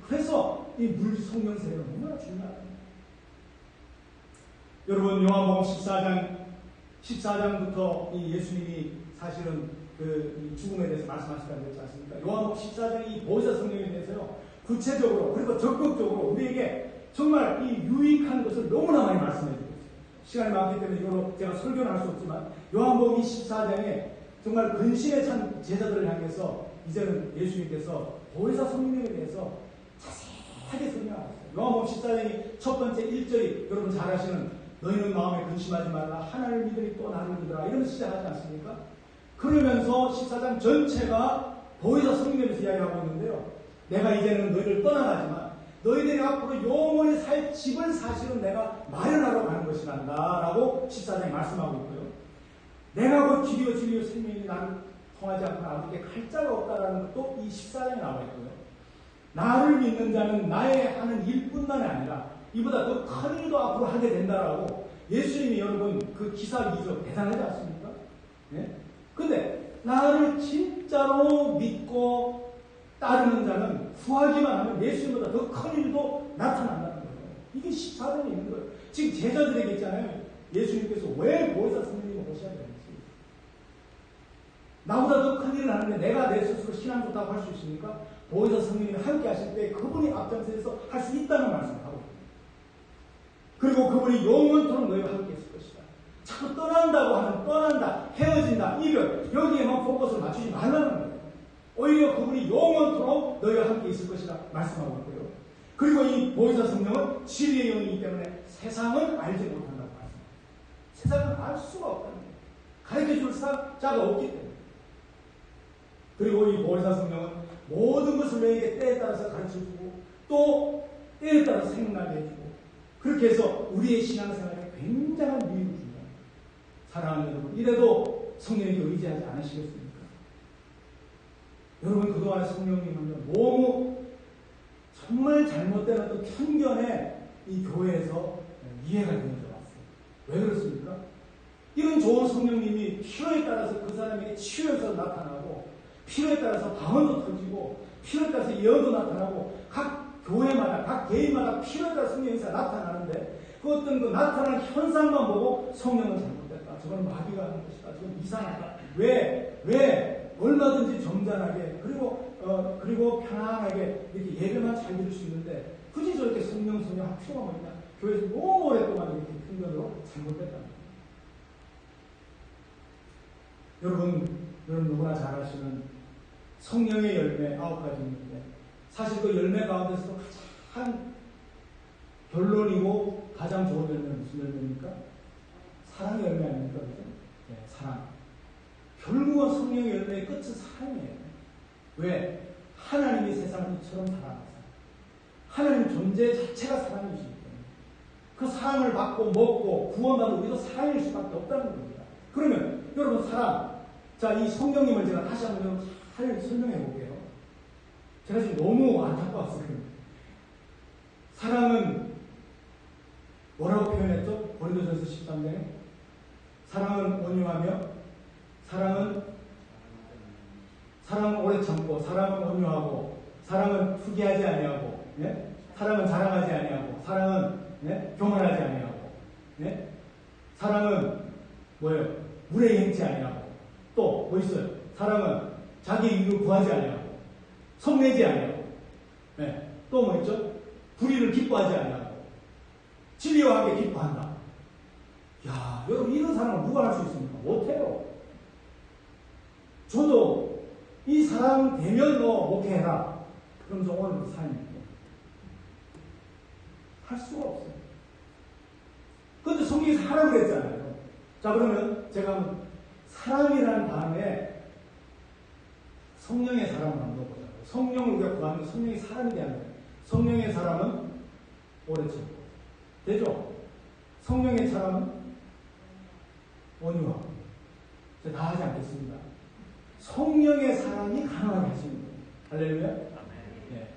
그래서 이 물 성령 세례가 너무나 중요합니다. 여러분 요한복음 14장부터 이 예수님이 사실은 그 죽음에 대해서 말씀하시다고 했지 않습니까? 요한복음 14장의 이 보혜사 성령에 대해서요, 구체적으로 그리고 적극적으로 우리에게 정말 이 유익한 것을 너무나 많이 말씀해 주고 있어요. 시간이 많기 때문에 이거로 제가 설교는 할 수 없지만 요한복음 14장에 정말 근심에 찬 제자들을 향해서 이제는 예수님께서 보혜사 성령에 대해서 자세하게 설명하셨어요. 요한복음 14장이 첫 번째 1절이 여러분 잘 아시는 너희는 마음에 근심하지 말라 하나님을 믿으니 또 나를 믿으라 이러면서 시작하지 않습니까? 그러면서 14장 전체가 보혜사 성령에서 이야기하고 있는데요. 내가 이제는 너희를 떠나가지만 너희들이 앞으로 영원히 살 집을 사실은 내가 마련하러 가는 것이란다 라고 14장에 말씀하고 있고요. 내가 곧 길이요 진리요 생명이 나를 통하지 않고 아버지께 갈 자가 없다라는 것도 이 14장에 나와 있고요. 나를 믿는 자는 나의 하는 일뿐만이 아니라 이보다 더 큰 일도 앞으로 하게 된다라고 예수님이 여러분 그 기사 이적 대단하지 않습니까? 네? 근데 나를 진짜로 믿고 따르는 자는 구하기만 하면 예수님보다 더 큰 일도 나타난다는 거예요. 이게 14장에 있는 거예요. 지금 제자들에게 있잖아요. 예수님께서 왜 보혜사 성령님을 오셔야 되는지. 나보다 더 큰 일을 하는데 내가 내 스스로 신앙 좋다고 할 수 있습니까? 보혜사 성령님이 함께 하실 때 그분이 앞장서서 할 수 있다는 말씀을 하고 있습니다. 그리고 그분이 영원토록 너희와 함께 있을 것이다. 자꾸 떠난다고 하면 떠난다, 헤어진다, 이별 여기에만 포커스를 맞추지 말라는 거예요. 오히려 그분이 영원토록 너희와 함께 있을 것이다 말씀하고 있고요. 그리고 이 보혜사 성령은 진리의 영이기 때문에 세상은 알지 못한다고 말씀합니다. 세상은 알 수가 없다는 거예요. 가르쳐줄 자가 없기 때문에. 그리고 이 보혜사 성령은 모든 것을 너에게 때에 따라서 가르쳐주고 또 때에 따라서 생각나게 해주고 그렇게 해서 우리의 신앙생활에 굉장한 유익을 줍니다. 사랑하는 여러분, 이래도 성령에게 의지하지 않으시겠습니까? 여러분 그동안에 성령님은 너무 정말 잘못된 어떤 편견에 이 교회에서 이해가 되어져 왔어요. 왜 그렇습니까? 이런 좋은 성령님이 필요에 따라서 그 사람에게 치유해서 나타나고 필요에 따라서 방언도 터지고 필요에 따라서 예언도 나타나고 각 교회마다 각 개인마다 필요에 따라 성령 행사가 나타나는데 그 어떤 그 나타나는 현상만 보고 성령은 잘못됐다. 저건 마귀가 하는 것이다. 저건 이상하다. 왜 얼마든지 점잖하게 그리고 편안하게 이렇게 예배만 잘 드릴 수 있는데 굳이 저렇게 성령 할 필요가 뭐냐? 교회에서 너무 오랫동안 이렇게 편견으로 잘못됐다. 여러분 누구나 잘 아시는 성령의 열매 9가지 있는데 사실 그 열매 가운데서도 가장 결론이고 가장 좋은 열매는 무슨 열매입니까? 사랑의 열매 아닙니까? 그죠? 네, 사랑. 결국은 성령의 열매의 끝은 사랑이에요. 왜? 하나님이 세상을 이처럼 사랑하사. 하나님 존재 자체가 사랑이시기 때문에 그 사랑을 받고 먹고 구원받고 우리도 사랑일 수밖에 없다는 겁니다. 그러면 여러분 사랑. 자, 이 성령님을 제가 다시 한번 잘 설명해 볼게요. 제가 지금 너무 안타까웠어요. 사랑은 뭐라고 표현했죠? 고린도전서 13장에 사랑은 온유하며 사랑은 오래 참고 사랑은 온유하고 사랑은 투기하지 아니하고 예? 사랑은 자랑하지 아니하고 사랑은 예? 교만하지 아니하고 예? 사랑은 뭐예요? 물에 행치 아니하고 또 뭐 있어요? 사랑은 자기 이익을 구하지 아니하고 성내지 아니하고 네. 또 뭐 있죠? 불의를 기뻐하지 아니하고 진리와 함께 기뻐한다. 야, 여러분 이런 사랑을 누가 할 수 있습니까? 못해요. 저도 이 사랑 되면 너 목회해라. 그럼 저 오늘부터 삶입니다. 할 수가 없어요. 그런데 성경에서 하라고 그랬잖아요. 자, 그러면 제가 사랑이라는 다음에 성령의 사람을 한번 넣어보자고요. 성령을 우리가 구하는 성령의 사람이 되는 거예요. 성령의 사람은 오래 참고. 되죠? 성령의 사람은 온유하고. 제가 다 하지 않겠습니다. 성령의 사랑이 가능하게 하시는 거예요. 할렐루야? 네.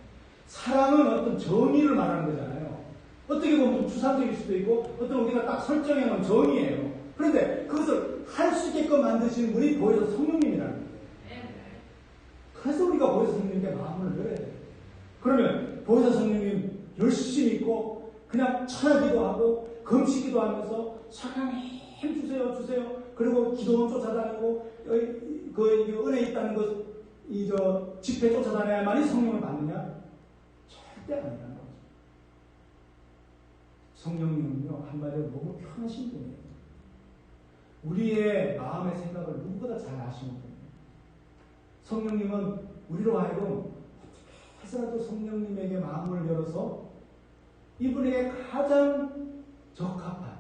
사랑은 어떤 정의를 말하는 거잖아요. 어떻게 보면 좀 추상적일 수도 있고, 어떤 우리가 딱 설정해 놓은 정의예요. 그런데 그것을 할 수 있게끔 만드시는 분이 보혜사 성령님이라는 거예요. 그래서 우리가 보혜사 성령님께 마음을 열어야 돼요. 그러면 보혜사 성령님 열심히 있고 그냥 천하기도 하고 금식기도 하면서 성령님 힘 주세요. 그리고 기도원 쫓아다니고 그 은혜 있다는 것 집회 쫓아다녀야만이 성령을 받느냐? 절대 아니라는 거죠. 성령님은요, 한마디로 너무 편하신 분이에요. 우리의 마음의 생각을 누구보다 잘 아시는 분이에요. 성령님은 우리로 하여금 어떻게 해서라도 성령님에게 마음을 열어서 이분에게 가장 적합한,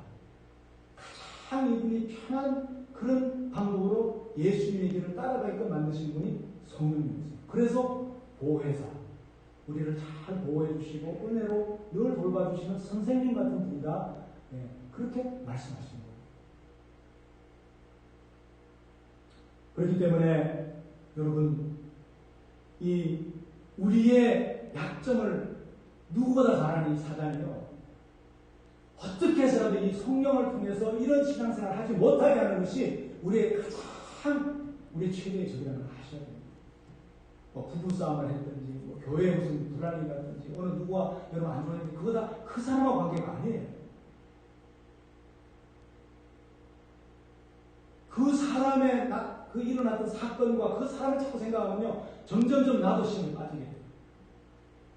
가장 이분이 편한 그런 방법으로 예수님의 길을 따라가게끔 만드신 분이 성령님이세요. 그래서 보혜사, 우리를 잘 보호해 주시고 은혜로 늘 돌봐주시는 선생님 같은 분이다. 그렇게 말씀하시는 거예요. 그렇기 때문에 여러분, 이 우리의 약점을 누구보다 잘 아는 이 사단이요, 어떻게 해서라도 이 성령을 통해서 이런 신앙생활을 하지 못하게 하는 것이 우리의 최대의 적이라는 걸 아셔야 됩니다. 뭐 부부싸움을 했든지, 뭐 교회에 무슨 불안이 갔든지, 어느 누구와 여러분 안 좋아했는지, 그거 다 그 사람과 관계가 아니에요. 그 사람의 그 일어났던 사건과 그 사람을 자꾸 생각하면요, 점점점 나도 신이 빠지게 돼요.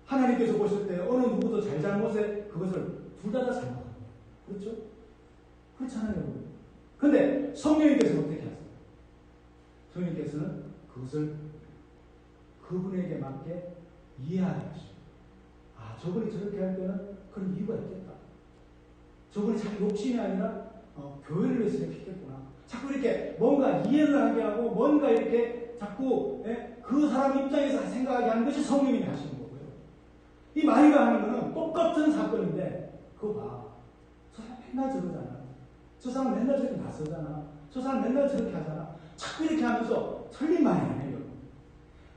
하나님께서 보실 때 어느 누구도 잘잘못에 그것을 둘 다 잘못합니다. 그렇죠? 그렇잖아요, 여러분. 근데 성령님께서는 어떻게 하세요? 성령님께서는 그것을 그분에게 맞게 이해하게 하시죠. 아, 저분이 저렇게 할 때는 그런 이유가 있겠다. 저분이 자기 욕심이 아니라 교회를 위해서 이렇게 했겠구나. 자꾸 이렇게 뭔가 이해를 하게 하고 뭔가 이렇게 자꾸 그 사람 입장에서 생각하게 하는 것이 성령님이 하시는 거고요. 이 마리가 하는 거는 똑같은 사건인데, 그거 봐. 저 사람 맨날 저러잖아. 저 사람 맨날 저렇게 나서잖아. 저 사람 맨날 저렇게 하잖아. 자꾸 이렇게 하면서 틀린 말이 아니에요.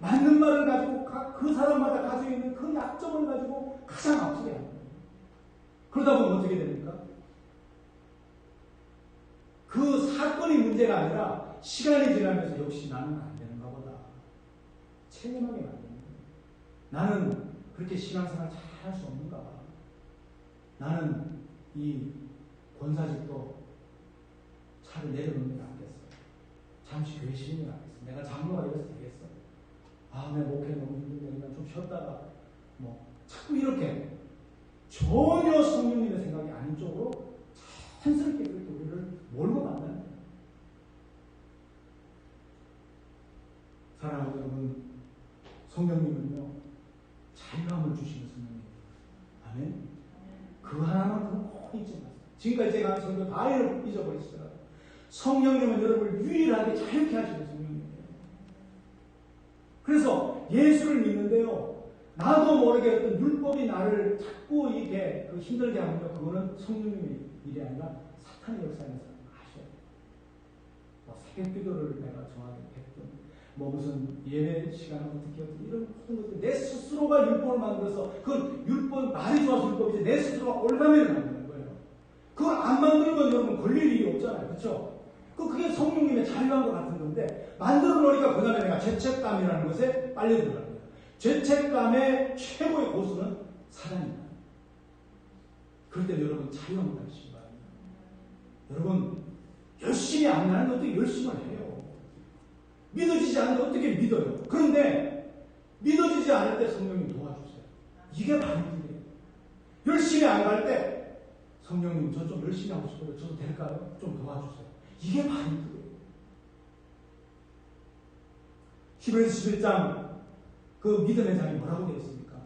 맞는 말을 가지고 그 사람마다 가지고 있는 그 약점을 가지고 가장 아프게 합니다. 그러다 보면 어떻게 됩니까? 그 사건이 문제가 아니라 시간이 지나면서 역시 나는 안 되는가 보다. 체념하게 만드는 거예요. 나는 그렇게 신앙생활 잘 할 수 없는가 봐. 나는 이 권사직도 차를 내려놓는 게 낫겠어. 잠시 교회 쉬는 게 낫겠어. 내가 장로가 이래서 되겠어. 아, 내 목회 너무 힘든데 그냥 좀 쉬었다가 자꾸 이렇게 전혀 성령님의 생각이 아닌 쪽으로 자연스럽게 그렇게 우리를 몰고 간다는 거예요. 사랑하는 여러분, 성령님은요, 자유함을 주시는 성령님입니다. 아멘? 그 하나만큼은 꼭 잊지 마세요. 지금까지 제가 한 설교 다 잊어버리시더라고요. 성령님은 여러분을 유일하게 자유케 하시는 성령님이에요. 그래서 예수를 믿는데요, 나도 모르게 어떤 율법이 나를 자꾸 이렇게 힘들게 하면요, 그거는 성령님의 일이 아니라 사탄의 역사에서 아셔야 돼요. 새벽 기도를 내가 정하게 했든, 무슨 예배 시간을 어떻게 이런 모든 것들 내 스스로가 율법을 만들어서, 그건 율법, 말이 좋아서 율법이지 내 스스로가 올가매를 만드는 거예요. 그걸 안 만들면 여러분 걸릴 일이 없잖아요. 그렇죠? 그게 성령님의 자유함과 같은 건데, 만들어 놓으니까 그 다음에 내가 죄책감이라는 것에 빨려 들어가는 거예요. 죄책감의 최고의 고수는 사단입니다. 그럴 때 여러분 자유함을 가지시기 바랍니다. 여러분, 열심히 안 하는데 어떻게 열심을 해요? 믿어지지 않는데 어떻게 믿어요? 그런데 믿어지지 않을 때 성령님 도와주세요. 이게 반응이에요. 열심히 안 갈 때 성령님 저 좀 열심히 하고 싶어요. 저도 될까요? 좀 도와주세요. 이게 반응이에요. 히브리서 11장 그 믿음의 장이 뭐라고 되어 있습니까?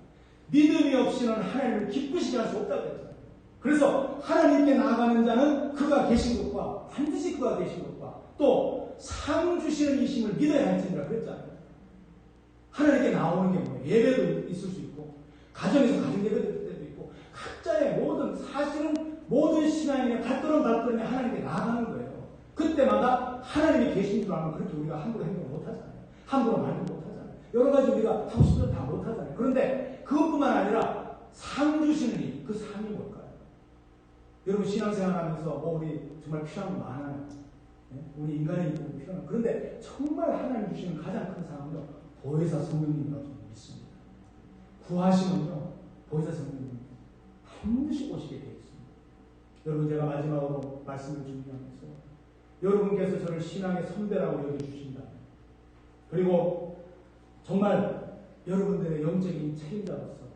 믿음이 없이는 하나님을 기쁘시게 할 수 없다고 했잖아요. 그래서 하나님께 나아가는 자는 그가 계신 것과 반드시 그가 계신 것과 또 상 주시는 이심을 믿어야 할지니라 그랬잖아요. 하나님께 나오는 게 뭐예요? 예배도 있을 수 있고, 가정에서 가정 예배도 있을 때도 있고, 각자의 사실은 모든 신앙인의 발걸음이 하나님께 나아가는 거예요. 그때마다 하나님이 계신 줄 알면 그렇게 우리가 함부로 행동을 못하잖아요. 함부로 말도 못하잖아요. 여러 가지 우리가 하고 싶은 다 못하잖아요. 그런데 그것뿐만 아니라 상 주시는 일, 그 상이 뭘까요? 여러분 신앙생활 하면서 우리 정말 필요한 거 많아요. 우리 인간의 인생은 필요한 거. 그런데 정말 하나님 주시는 가장 큰 상은요, 보혜사 성령님이라고 저는 믿습니다. 구하시면요, 보혜사 성령님 반드시 오시게 되어 있습니다. 여러분, 제가 마지막으로 말씀을 준비하면서 여러분께서 저를 신앙의 선배라고 여겨주신다. 그리고 정말 여러분들의 영적인 책임자로서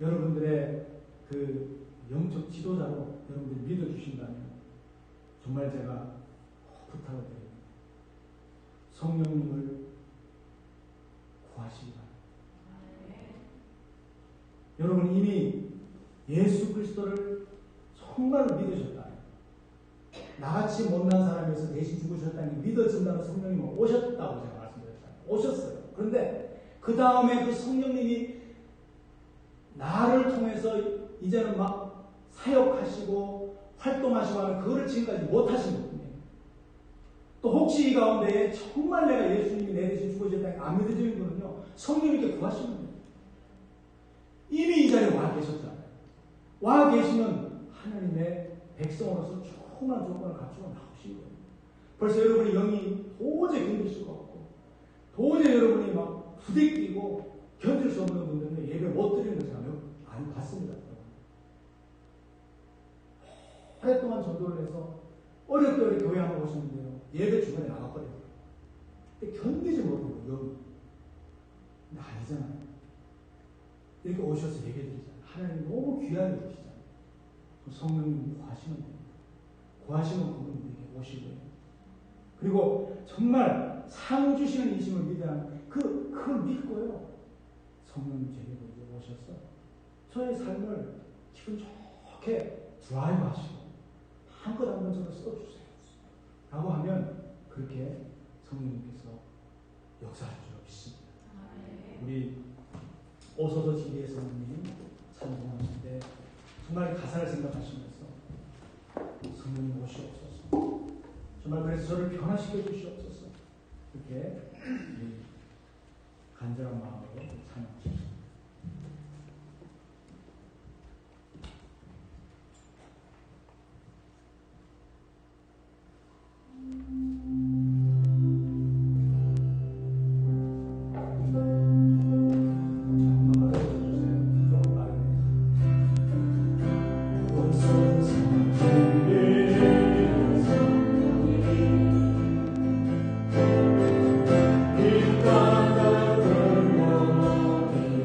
여러분들의 그 영적 지도자로 여러분들이 믿어주신다면 정말 제가 부탁을 드립니다. 성령님을 구하시기 바랍니다. 여러분 이미 예수 그리스도를 정말로 믿으셨다. 나같이 못난 사람에서 대신 죽으셨다니 믿어진다는 성령님은 오셨다고 제가 말씀드렸잖아요. 오셨어요. 그런데 그 다음에 그 성령님이 나를 통해서 이제는 막 사역하시고 활동하시고 하는 그거를 지금까지 못하신 거거든요. 또 혹시 이 가운데 정말 내가 예수님이 내 대신 죽으셨다니 안 믿어지는 거는요. 성령님께 구하시는 거예요. 이미 이 자리에 와 계셨잖아요. 와 계시면 하나님의 백성으로서 충분한 조건을 갖추고 나오신 거예요. 벌써 여러분이 영이 도저히 견딜 수가 없고 도저히 여러분이 막 부대끼고 견딜 수 없는 분들은 예배 못 드리는 거 제가 많이 봤습니다. 오랫동안 전도를 해서 어렵게 교회 한번 오셨는데요. 예배 주변에 나갔거든요. 근데 견디지 못하고 영이. 근데 아니잖아요. 이렇게 오셔서 예배 드리잖아요. 하나님 너무 귀하게 계시잖아요. 성령님 구하시면 됩니다. 구하시면 그분들에게 오시고요. 그리고 정말 상 주시는 이심을 믿으면 그걸 믿고요. 성령님 제게로 오셔서 저의 삶을 기분 좋게 드라이브 하시고 한껏 한번 저를 써주세요. 라고 하면 그렇게 성령님께서 역사할 줄 믿습니다. 우리 오소서 지리의 성령님 찬송하실 때 정말 가사를 생각하시면서 성령님 오시옵소서. 정말 그래서 저를 변화시켜 주시옵소서. 이렇게 간절한 마음으로 찬양하십시오. 이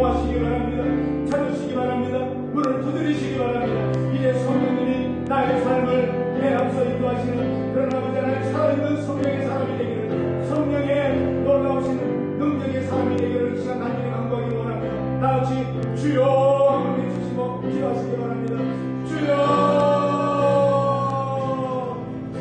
기도하시기 바랍니다. 찾으시기 바랍니다. 문을 두드리시기 바랍니다. 이제 성령님이 나의 삶을 내 앞서 인도하시는 그런 아버지 하나님 살아있는 성령의 사람이 되기를, 성령의 놀라우신 능력의 사람이 되기를 이 시간 간절히 간구하기 원합니다. 다같이 주여 한번 해주시고 기도하시기 바랍니다. 주여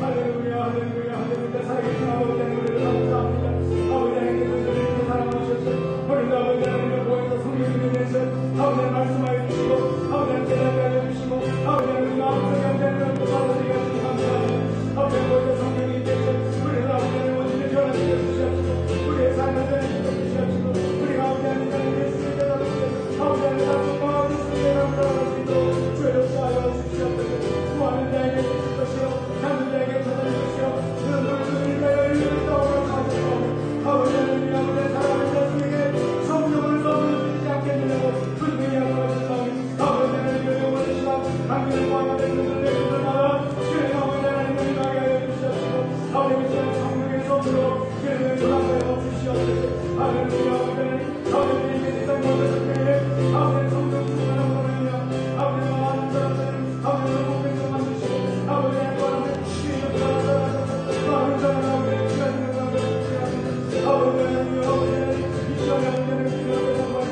할렐루야 할렐루야 할렐루야. 살아계신 아버지 하나님을 감사합니다. 아버지 하나님께서 저를 이렇게 사랑하셔서 오늘도 아버지 하나님의 보혜사 성령님에 대해서 아버지 하나님 말씀하여 주시고 아버지 하나님 제자되게 하여 주시고 아버지 하나님 아버지 하나님 또 받아들이게 하시니 감사합니다. 아버지 하나님 보혜사 성령님께서 우리를 아버지 하나님 원진을 변화시켜 주시옵시고 우리의 삶을 변화시켜 주시옵시고 우리가 아버지 하나님 예수를 깨달으시고 아버지 하나님 나중과 예수를 깨달을 수 있도록 주의 역사하여 주시옵소서. 구하는 자에게 주실 것이요 찾는 자에게 찾아줄 것이요 그런 물들을 위하여 일을 떠오르게 하시고 아버지 하나님 아버지 사랑하는 자들에게 성령을 넘어지지 않게 되려고 분명히 하시옵소서. 아버지 하나님의 영원의 시간 강민의 구하는 자들을 내주들마다 주의 아버지 하나님을 임하게 하여 주시옵시고 아버지 시간 성령의 손으로 주의 전하여 주시옵소서. 할렐루야. 아버지 하나님 아버지에게 세상 모든 성령에 아버지 성령 충만한 거라며 아버지 많은 사람들을 아버지의 목표에서 만드시고 아버지 하나님 주의 역사를 많은 사람들을 주하시는 사람들을 아버지 하나님 아버지 하나님 이 시간에 아버지 하나님 주님의 성과를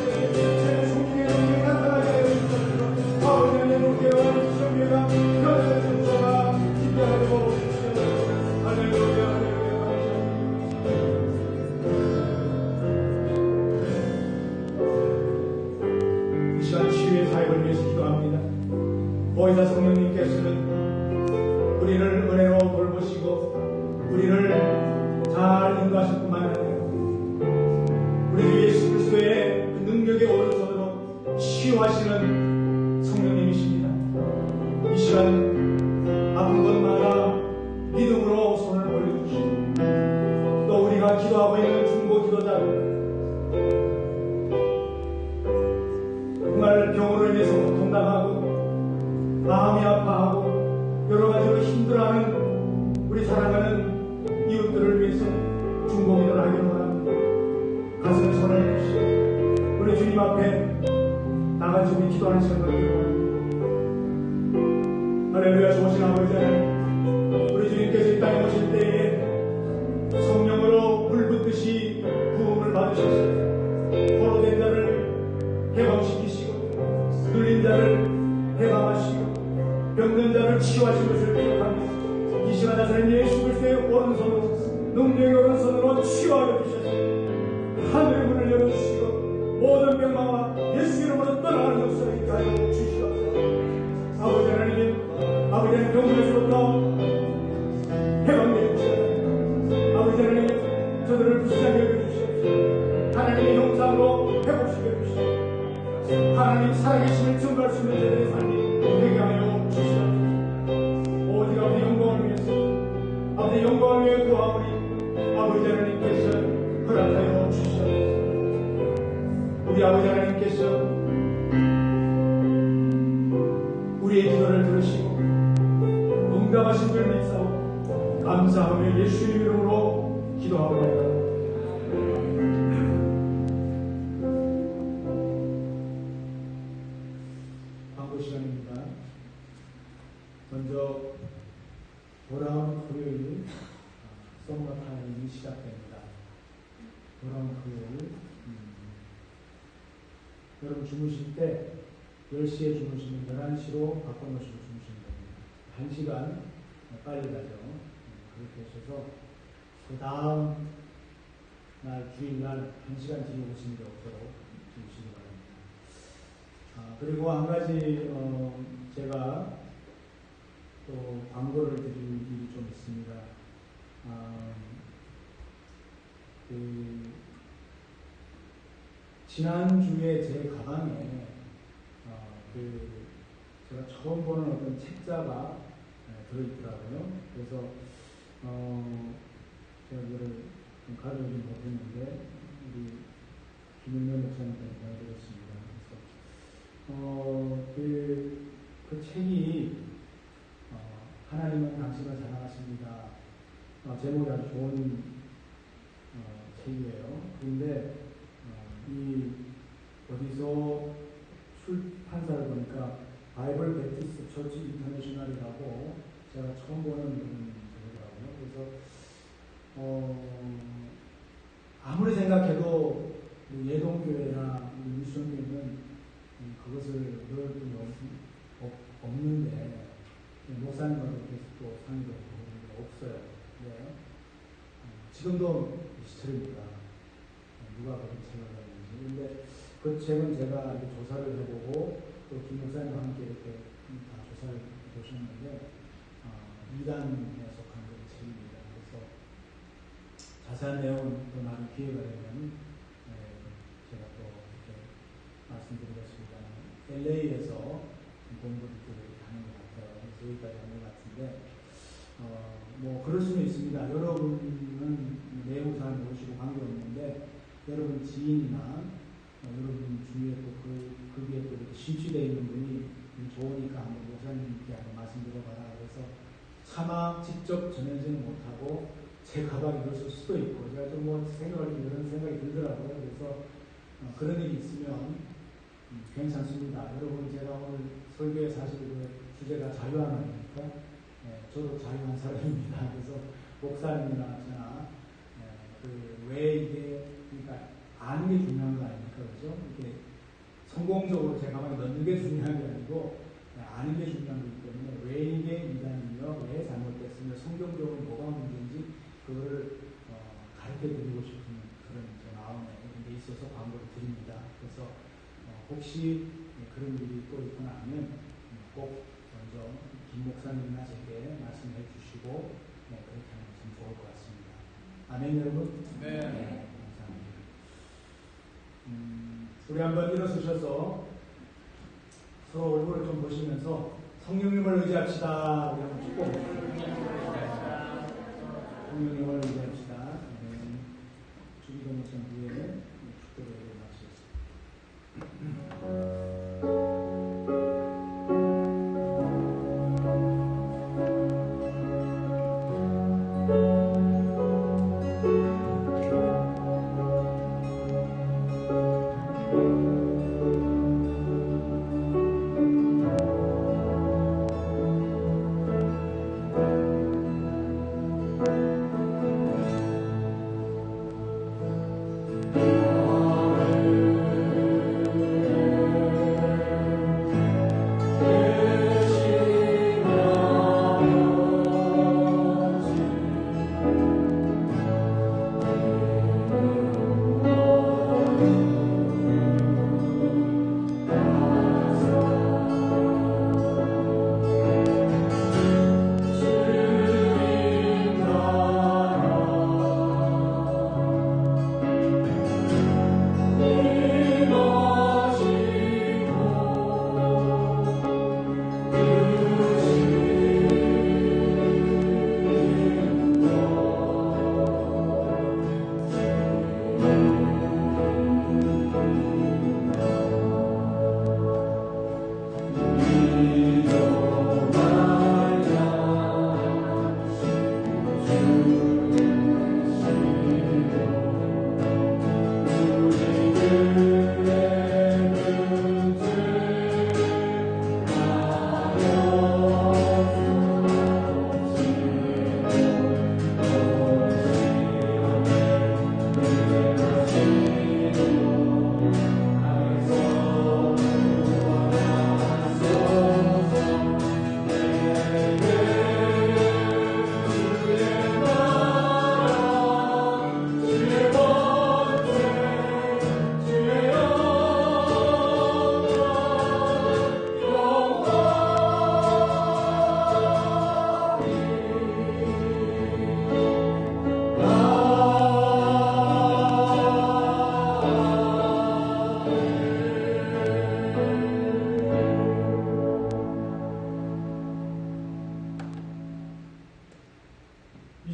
제 성령의 능력이 나타나게 하여 주시옵소서. 아버지 하나님 깨어난 주님과 그들의 성사가 기대하고 주시옵소서. 할렐루야 할렐루야 감사합니다. 이 시간 치유의 사역을 위해서 기도합니다. 보혜사 성령님께서는 우리를 은혜로 돌보시고 우리를 잘 인도하실 뿐만 아니라 우리 주 예수 그리스도의 그 능력의 오른손으로 치유하시는 성령님이십니다. 이 시간 아픈 곳마다 믿음으로 손을 올려주시고 또 우리가 기도하고 있는 중보 기도자들 정말 병으로 인해서 고통당하고 마음이 아파하고 여러 가지로 힘들어하는 우리 사랑하는 이웃들을 위해서 중보기도를 하기를 원합니다. 가슴에 손을 주시고 우리 주님 앞에 나같이 우리 기도하는 시간을 드리고 할렐루야. 좋으신 아버지 하나님, 우리 주님께서 이 땅에 오실 때에 성령으로 불붙듯이 부음을 받으셔서 포로된 자를 해방시키시고 눌린 자를 해방하시고 병든 자를 치유하신 것을 기억합니다. 이 시간 나사렛 예수 그리스도의 오른손으로 능력의 오른손으로 치유하여 주셔서 하늘의 문을 열어주시고 모든 병마와 예수 이름으로 떠나가는 역사를 있게 하여 주시옵소서. 아버지 하나님 아버지 하나님 병들에서부터 해방되어 주시옵소서. 아버지 하나님 저들을 불쌍히 여겨주시옵소서. 하나님의 형상으로 회복시켜 주시옵소서. 하나님 살아계심을 증거할 수 있는 자들의 삶이 되게 하여 주시옵소서. 오직 아버지 영광을 위해서 아버지 영광을 위해 구하오니 아버지 하나님께서 허락하여 주시옵소서. 우리 아버지 하나님께서 우리의 기도를 들으시고 응답하신 줄 믿사오 감사하며 예수의 이름으로 기도하옵나이다. 광고 시간입니다. 먼저 돌아온 금요일 썸머타임이 시작됩니다. 돌아온 금요일 여러분 주무실 때 10시에 주무시면 11시로 바꿔놓으시고 주무시면 됩니다. 1시간 빨리 가죠. 그렇게 하셔서 그 다음 날 주일날 1시간 뒤에 오시는 게 없도록 주무시기 바랍니다. 그리고 한 가지 제가 또 광고를 드릴 일이 좀 있습니다. 지난주에 제 가방에 제가 처음 보는 어떤 책자가 들어있더라고요. 그래서 제가 이거를 좀 가져오지 못했는데 우리 김윤명 목사님께 전해드렸습니다. 그래서 그 책이 하나님은 당신을 사랑하십니다. 제목이 아주 좋은 책이에요. 그런데 이 어디서 출판사를 보니까 바이블 배티스트 처치 인터내셔널이라고 제가 처음 보는 거더라고요. 그래서 아무리 생각해도 예동교회나 미션교회는 그것을 넣을 분이 없는데 목사님과도 계속 또 상의도 없어요. 네. 지금도 미스터리입니다. 누가 그런 책을 썼는지. 근데 그 책은 제가 이렇게 조사를 해보고 또 김 목사님과 함께 이렇게 다 조사를 보셨는데 이단에 속한 그런 책입니다. 그래서 자세한 내용은 또 나중에 기회가 되면 제가 또 이렇게 말씀드리겠습니다. LA에서 공부를 하는 것 같아요. 그래서 여기까지 하는 것 같은데 뭐 그럴 수는 있습니다. 여러분은 내용 잘 모르시고 관계없는데 여러분 지인이나 여러분 주위에 또 거기에 또 이렇게 심취되어 있는 분이 좋으니까 한번 목사님께 한번 말씀 드려봐라. 그래서 차마 직접 전해지는 못하고 제 가방에 넣을 수도 있고 제가 좀 뭐 생각할 때 이런 생각이 들더라고요. 그래서 그런 일이 있으면 괜찮습니다. 여러분 제가 오늘 설교에 사실 그 주제가 자유하나니까 저도 자유한 사람입니다. 그래서 목사님이나 저나 왜 이게 그러니까 아는 게 중요한 거 아닙니까? 그렇죠? 이렇게 성공적으로 제 가방에 넣는 게 중요한 게 아니고 아는 게 중요한 거기 때문에 왜 이게 이단이며 왜 잘못됐으며 성경적으로 뭐가 문제인지 그거를 가르쳐 드리고 싶은 그런 마음에 데 있어서 광고를 드립니다. 그래서 혹시 그런 일이 또 있거나 하면 꼭 먼저 김 목사님이나 제게 말씀해 주시고 그렇게 하면 참 좋을 것 같습니다. 아멘 여러분? 네. 감사합니다. 우리 한번 일어서셔서 서로 얼굴을 좀 보시면서 성령님을 의지합시다. 우리 한번 축복합시다. 성령님을 의지합시다. 주기도 목사 후에 축도를 마치겠습니다.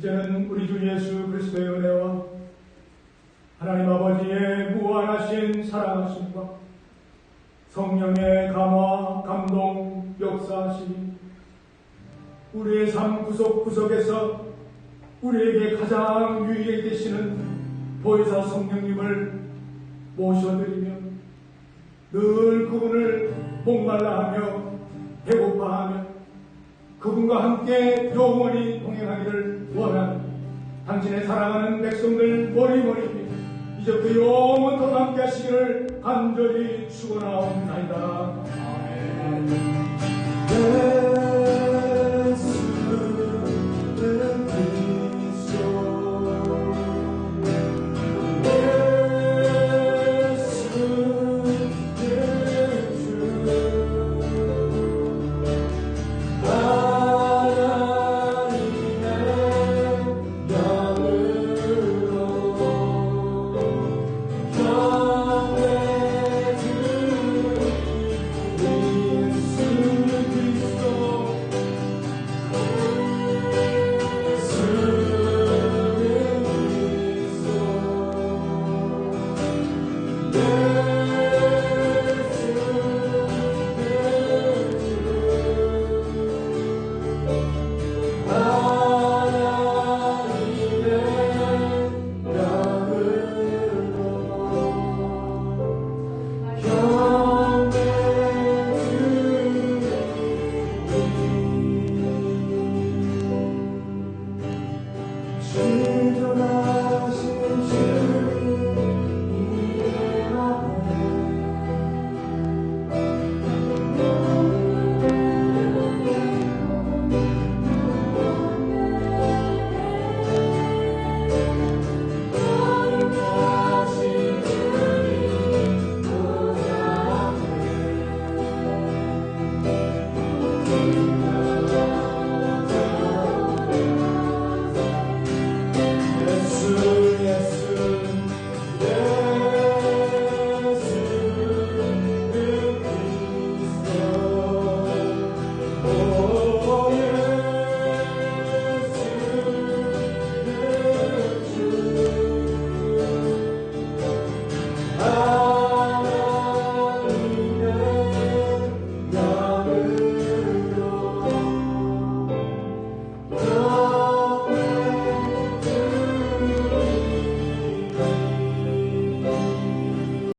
이제는 우리 주 예수 그리스도의 은혜와 하나님 아버지의 무한하신 사랑하심과 성령의 감화, 감동, 역사하심이 우리의 삶 구석구석에서 우리에게 가장 유익해 계시는 보혜사 성령님을 모셔드리며 늘 그분을 목말라하며 배고파하며 그분과 함께 영원히 동행하기를 원하는 당신의 사랑하는 백성들 머리머리 이제부터 영원토록 함께 하시기를 간절히 축원하옵나이다. 아멘. 네.